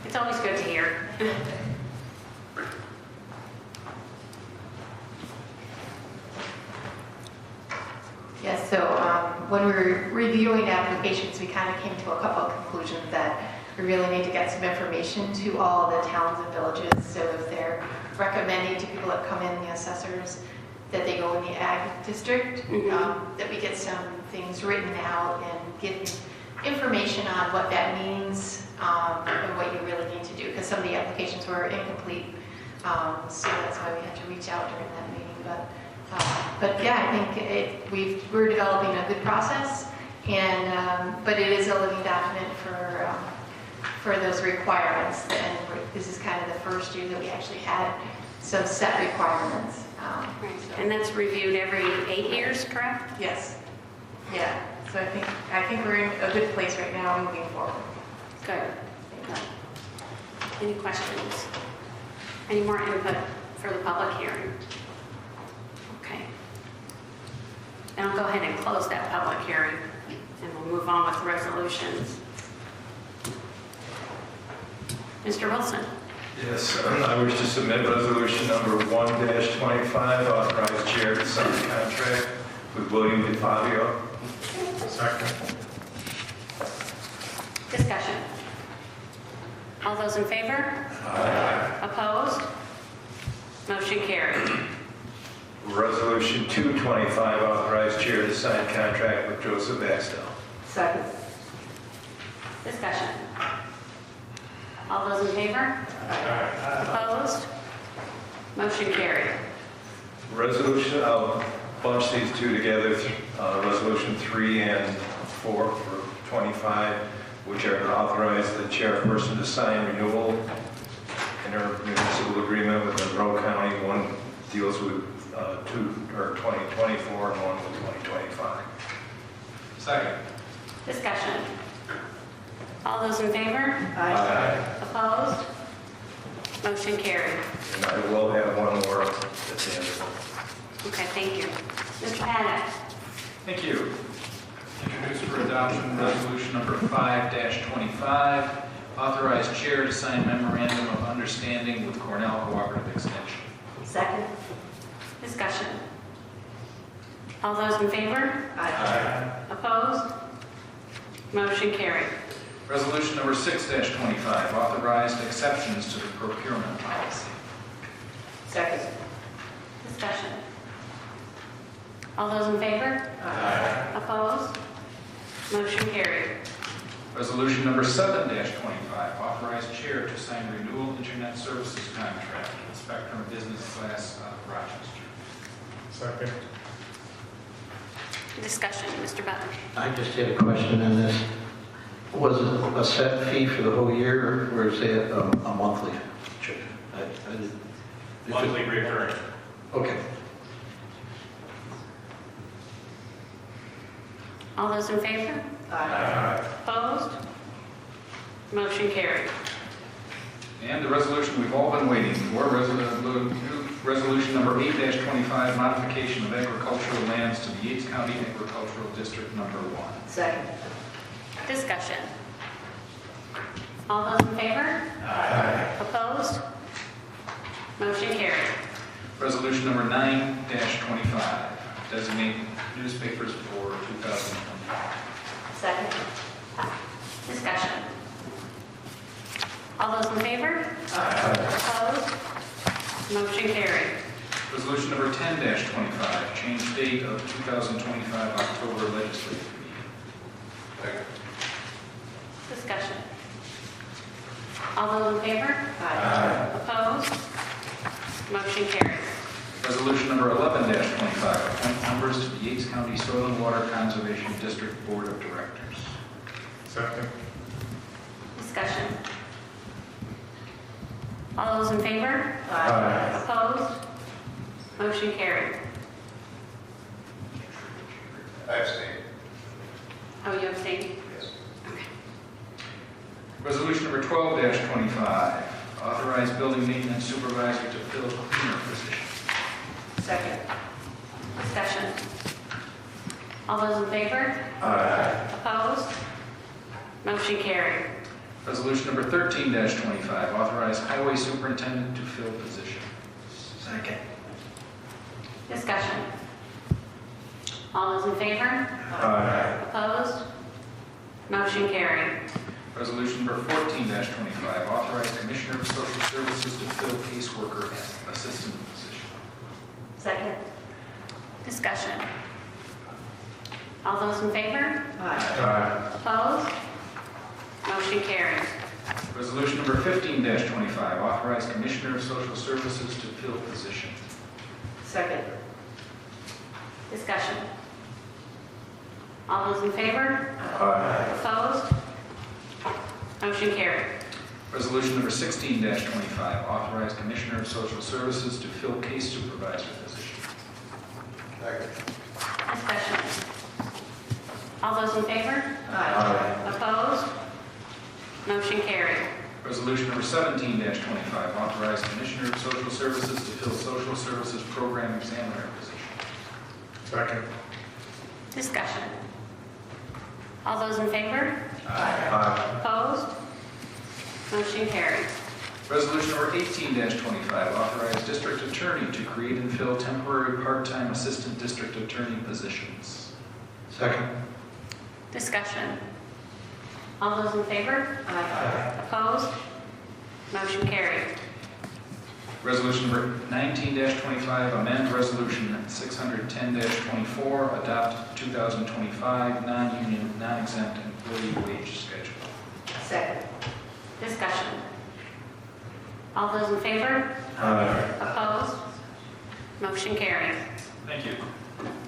It's always good to hear. Yes, so when we were reviewing applications, we kind of came to a couple of conclusions that we really need to get some information to all the towns and villages. So if they're recommending to people that come in, the assessors, that they go in the ag district, that we get some things written out and give information on what that means and what you really need to do, because some of the applications were incomplete. So that's why we had to reach out during that meeting. But yeah, I think we're developing a good process, and but it is a living document for those requirements. And this is kind of the first year that we actually had some set requirements. And that's reviewed every 8 years, correct? Yes. Yeah. So I think we're in a good place right now moving forward. Good. Any questions? Any more input for the public hearing? Okay. Then I'll go ahead and close that public hearing, and we'll move on with resolutions. Mr. Wilson? Yes, I wish to submit resolution number 1-25, authorize chair to sign the contract with William DeFabio. Second. Discussion. All those in favor? Aye. Opposed? Motion carried. Resolution 225, authorize chair to sign contract with Joseph Axtell. Second. Discussion. All those in favor? Opposed? Motion carried. Resolution, I'll bunch these two together, Resolution 3 and 4 for 25, which are to authorize the chairperson to sign renewal intermunicipal agreement with Monroe County. One deals with 2024 and one with 2025. Second. Discussion. All those in favor? Aye. Opposed? Motion carried. And I will have one more at the end of it. Okay, thank you. Mr. Paddock? Thank you. Introduced for adoption resolution number 5-25, authorize chair to sign memorandum of understanding with Cornell Cooperative Extension. Second? Discussion. All those in favor? Aye. Opposed? Motion carried. Resolution number 6-25, authorized exceptions to the procurement policy. Second? Discussion. All those in favor? Aye. Opposed? Motion carried. Resolution number 7-25, authorize chair to sign renewal internet services contract with Spectrum Business Class out of Rochester. Second. Discussion. Mr. Butler? I just had a question on this. Was it a set fee for the whole year, or is it a monthly? Monthly recurring. Okay. All those in favor? Aye. Opposed? Motion carried. And the resolution we've all been waiting for, resolution number 8-25, modification of agricultural lands to the Yates County Agricultural District number 1. Second? Discussion. All those in favor? Aye. Opposed? Motion carried. Resolution number 9-25, designate newspapers for 2025. Second? Discussion. All those in favor? Opposed? Motion carried. Resolution number 10-25, change date of 2025 October legislative meeting. Discussion. All those in favor? Opposed? Motion carried. Resolution number 11-25, appoint members to the Yates County Soil and Water Conservation District Board of Directors. Second. Discussion. All those in favor? Opposed? Motion carried. I abstain. Oh, you abstained? Yes. Okay. Resolution number 12-25, authorize building maintenance supervisor to fill cleaner position. Second? Discussion. All those in favor? Opposed? Motion carried. Resolution number 13-25, authorize highway superintendent to fill position. Second? Discussion. All those in favor? Opposed? Motion carried. Resolution number 14-25, authorize commissioner of social services to fill caseworker assistant position. Second? Discussion. All those in favor? Opposed? Motion carried. Resolution number 15-25, authorize commissioner of social services to fill position. Second? Discussion. All those in favor? Opposed? Motion carried. Resolution number 16-25, authorize commissioner of social services to fill case supervisor position. Discussion. All those in favor? Opposed? Motion carried. Resolution number 17-25, authorize commissioner of social services to fill social services program examiner position. Second. Discussion. All those in favor? Opposed? Motion carried. Resolution number 18-25, authorize district attorney to create and fill temporary part-time assistant district attorney positions. Second? Discussion. All those in favor? Opposed? Motion carried. Resolution number 19-25, amend resolution 610-24, adopt 2025 non-union, non-exempt employee wage schedule. Second? Discussion. All those in favor? Aye. Opposed? Motion carries. Thank you.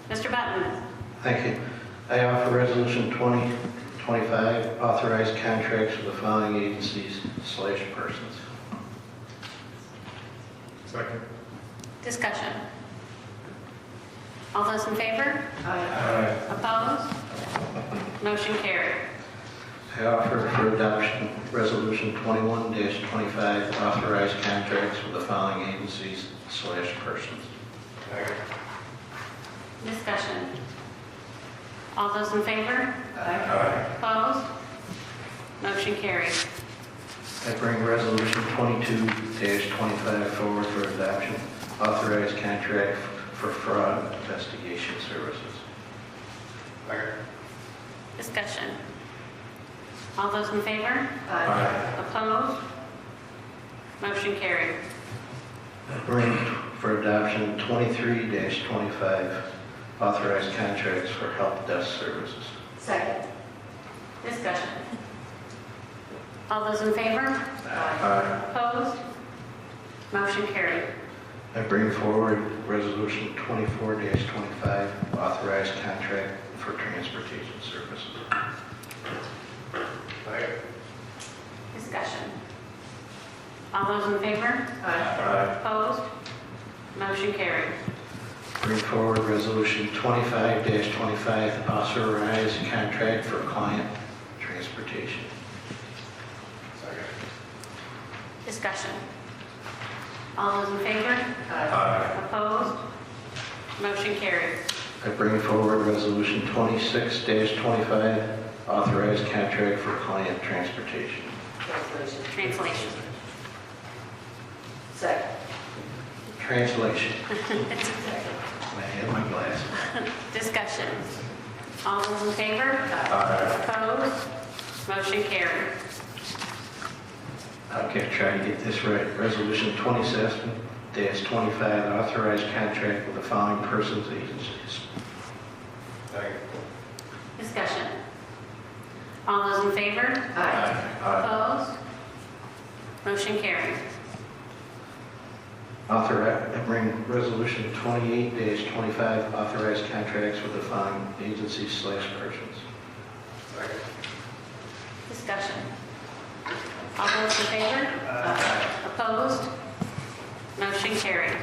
Mr. Button. Thank you. I offer Resolution 2025, authorized contracts with the following agencies/persons. Second. Discussion. All those in favor? Aye. Opposed? Motion carried. I offer for adoption Resolution 21-25, authorized contracts with the following agencies/persons. Discussion. All those in favor? Aye. Opposed? Motion carried. I bring Resolution 22-25 forward for adoption, authorized contract for fraud investigation services. Discussion. All those in favor? Aye. Opposed? Motion carried. I bring for adoption 23-25, authorized contracts for help desk services. Second. Discussion. All those in favor? Aye. Opposed? Motion carried. I bring forward Resolution 24-25, authorized contract for transportation services. Discussion. All those in favor? Aye. Opposed? Motion carried. Bring forward Resolution 25-25, authorized contract for client transportation. Discussion. All those in favor? Aye. Opposed? Motion carried. I bring forward Resolution 26-25, authorized contract for client transportation. Translation. Second. Translation. It's okay. I have my glasses. Discussion. All those in favor? Aye. Opposed? Motion carried. Okay, try to get this right. Resolution 27-25, authorized contract with the following persons, agencies. Discussion. All those in favor? Aye. Opposed? Motion carried. I bring Resolution 28-25, authorized contracts with the following agencies/persons. Discussion. All those in favor? Opposed? Motion carried.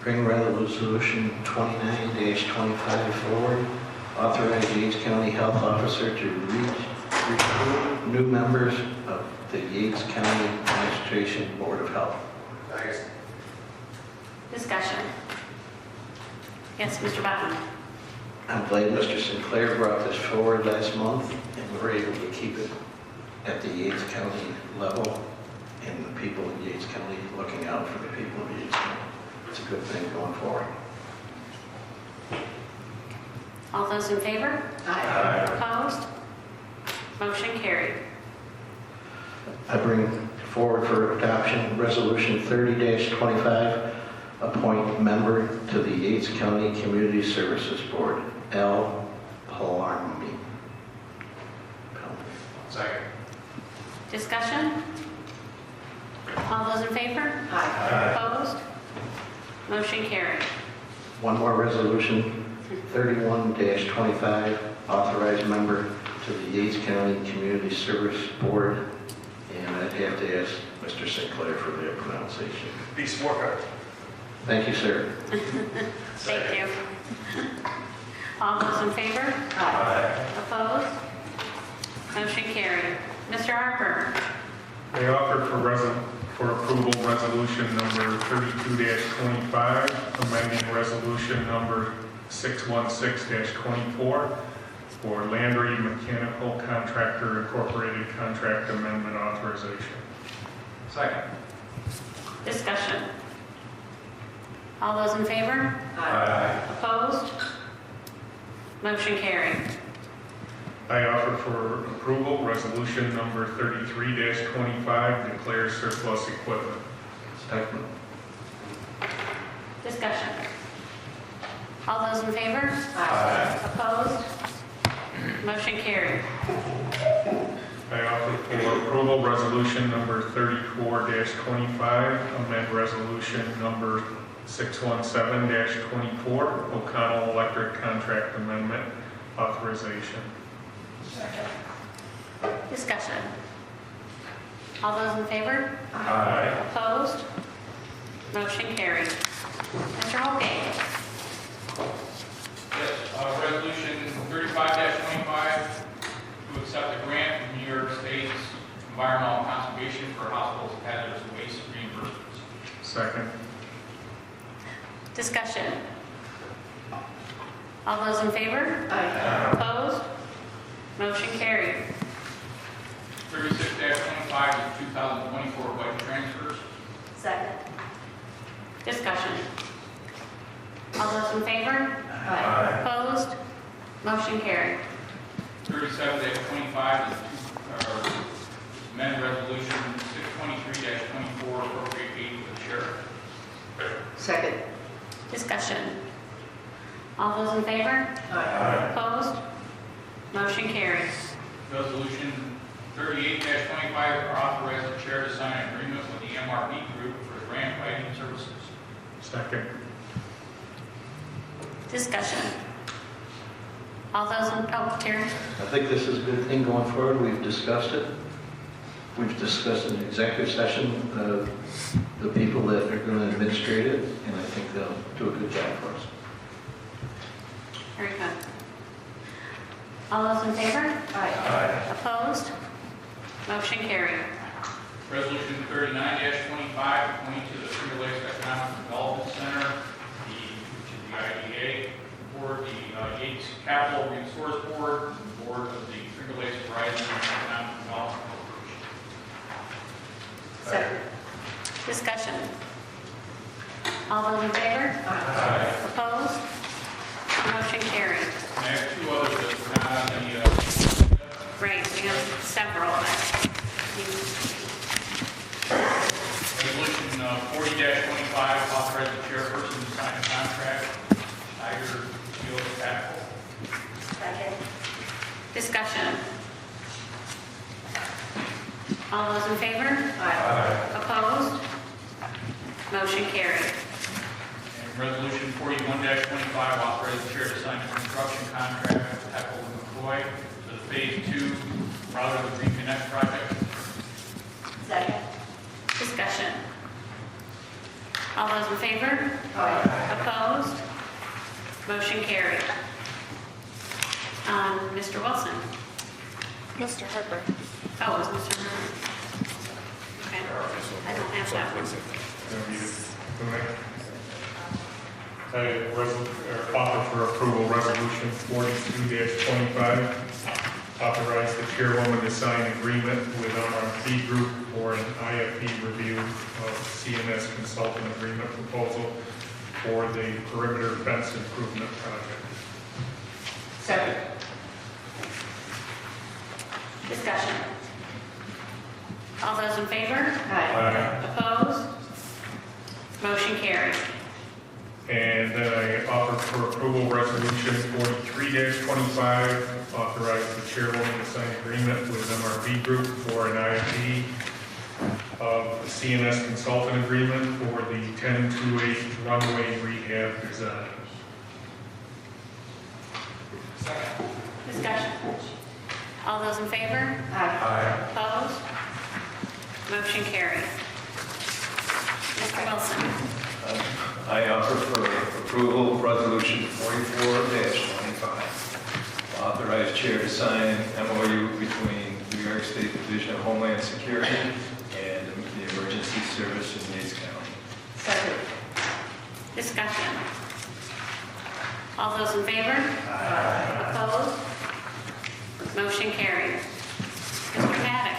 Bring Resolution 29-25 forward, authorize Yates County Health Officer to recruit new members of the Yates County Administration Board of Health. Discussion. Yes, Mr. Button. I'm glad Mr. Sinclair brought this forward last month, and we were able to keep it at the Yates County level, and the people in Yates County looking out for the people of Yates County. It's a good thing going forward. All those in favor? Aye. Opposed? Motion carried. I bring forward for adoption Resolution 30-25, appoint member to the Yates County Community Services Board, L. Palarmi. Second. Discussion? All those in favor? Aye. Opposed? Motion carried. One more resolution, 31-25, authorized member to the Yates County Community Service Board, and I'd have to ask Mr. Sinclair for the pronunciation. Peace worker. Thank you, sir. Thank you. All those in favor? Aye. Opposed? Motion carried. Mr. Harper. I offer for approval resolution number 32-25, amending resolution number 616-24 for Landry Mechanical Contractor Incorporated Contract Amendment Authorization. Second. Discussion. All those in favor? Aye. Opposed? Motion carried. I offer for approval resolution number 33-25, declare surplus equipment. Second. Discussion. All those in favor? Aye. Opposed? Motion carried. I offer for approval resolution number 34-25, amend resolution number 617-24, O'Connell Electric Contract Amendment Authorization. Discussion. All those in favor? Aye. Opposed? Motion carried. Mr. Holgate. Yes, resolution 35-25 to accept a grant from New York State's Environmental Conservation for Hospitals Hazardous Waste Reimbursements. Second. Discussion. All those in favor? Aye. Opposed? Motion carried. 36-25 is 2024 budget transfers. Second. Discussion. All those in favor? Aye. Opposed? Motion carried. 37-25 is amend resolution 623-24 appropriate aid for the sheriff. Second. Discussion. All those in favor? Aye. Opposed? Motion carried. Resolution 38-25 authorize the chair to sign an agreement with the MRB group for grant writing services. Second. Discussion. All those in, Terry? I think this is a good thing going forward. We've discussed it. We've discussed in executive session the people that are going to administrate it, and I think they'll do a good job for us. Very good. All those in favor? Aye. Opposed? Motion carried. Resolution 39-25 appointing to the Finger Lakes Economic Development Center, which is the IDA, Board, the Yates Capital Resource Board, the Board of the Finger Lakes Horizon Economic Development Corporation. Second. Discussion. All those in favor? Aye. Opposed? Motion carried. And I have two others that were not on the Right, we have several of them. resolution 40-25 authorize the chairperson to sign a contract with Tiger Field Capital. Second. Discussion. All those in favor? Aye. Opposed? Motion carried. And resolution 41-25 authorize the chair to sign a construction contract with Heckle and McCoy for the Phase 2 route of the Green Connect project. Second. Discussion. All those in favor? Opposed? Motion carried. Mr. Wilson? Mr. Harper. Oh, it was Mr. Harper. Okay. I don't have that one. I offer for approval resolution 42-25, authorize the chairwoman to sign agreement with MRB Group for an IFE review of CMS consultant agreement proposal for the perimeter fence improvement project. Second. Discussion. All those in favor? Aye. Opposed? Motion carried. And then I offer for approval resolution 43-25, authorize the chairwoman to sign agreement with MRB Group for an IFE of the CMS consultant agreement for the 1028 runway rehab design. Discussion. All those in favor? Aye. Opposed? Motion carried. Mr. Wilson? I offer for approval resolution 44-25. Authorize chair to sign MOU between New York State Division of Homeland Security and the Emergency Service in Yates County. Second. Discussion. All those in favor? Opposed? Motion carried. Mr. Paddock?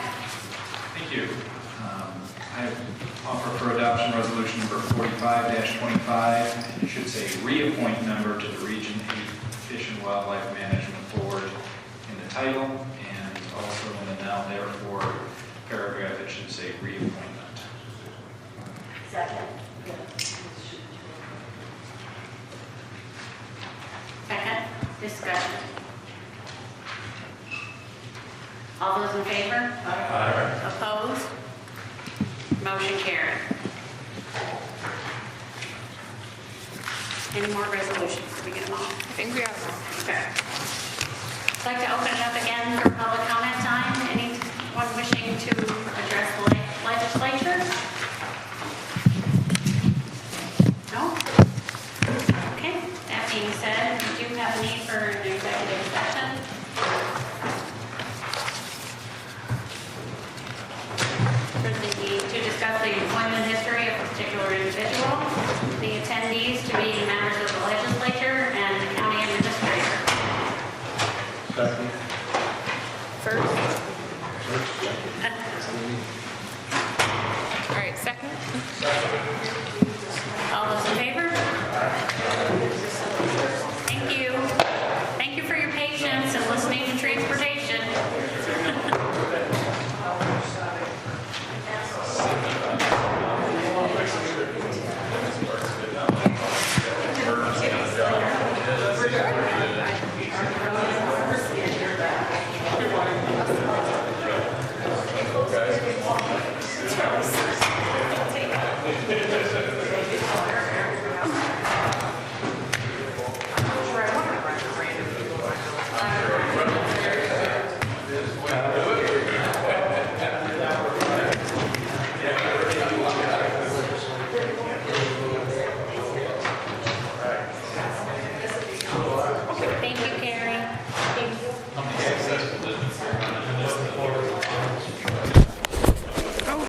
Thank you. I offer for adoption resolution number 45-25. It should say reappoint member to the Region 8 Fish and Wildlife Management Board in the title, and also in the now therefore paragraph it should say reappointment. Second. Second. Discussion. All those in favor? Opposed? Motion carried. Any more resolutions? Did we get them all? I think we have them. Okay. I'd like to open it up again for public comment time. Anyone wishing to address the legislature? No? Okay. That being said, we do have a need for an executive session. To discuss the employment history of a particular individual, the attendees to be members of the legislature and the county administrator. Second. First. All right, second. All those in favor? Thank you. Thank you for your patience and listening to transportation. Thank you,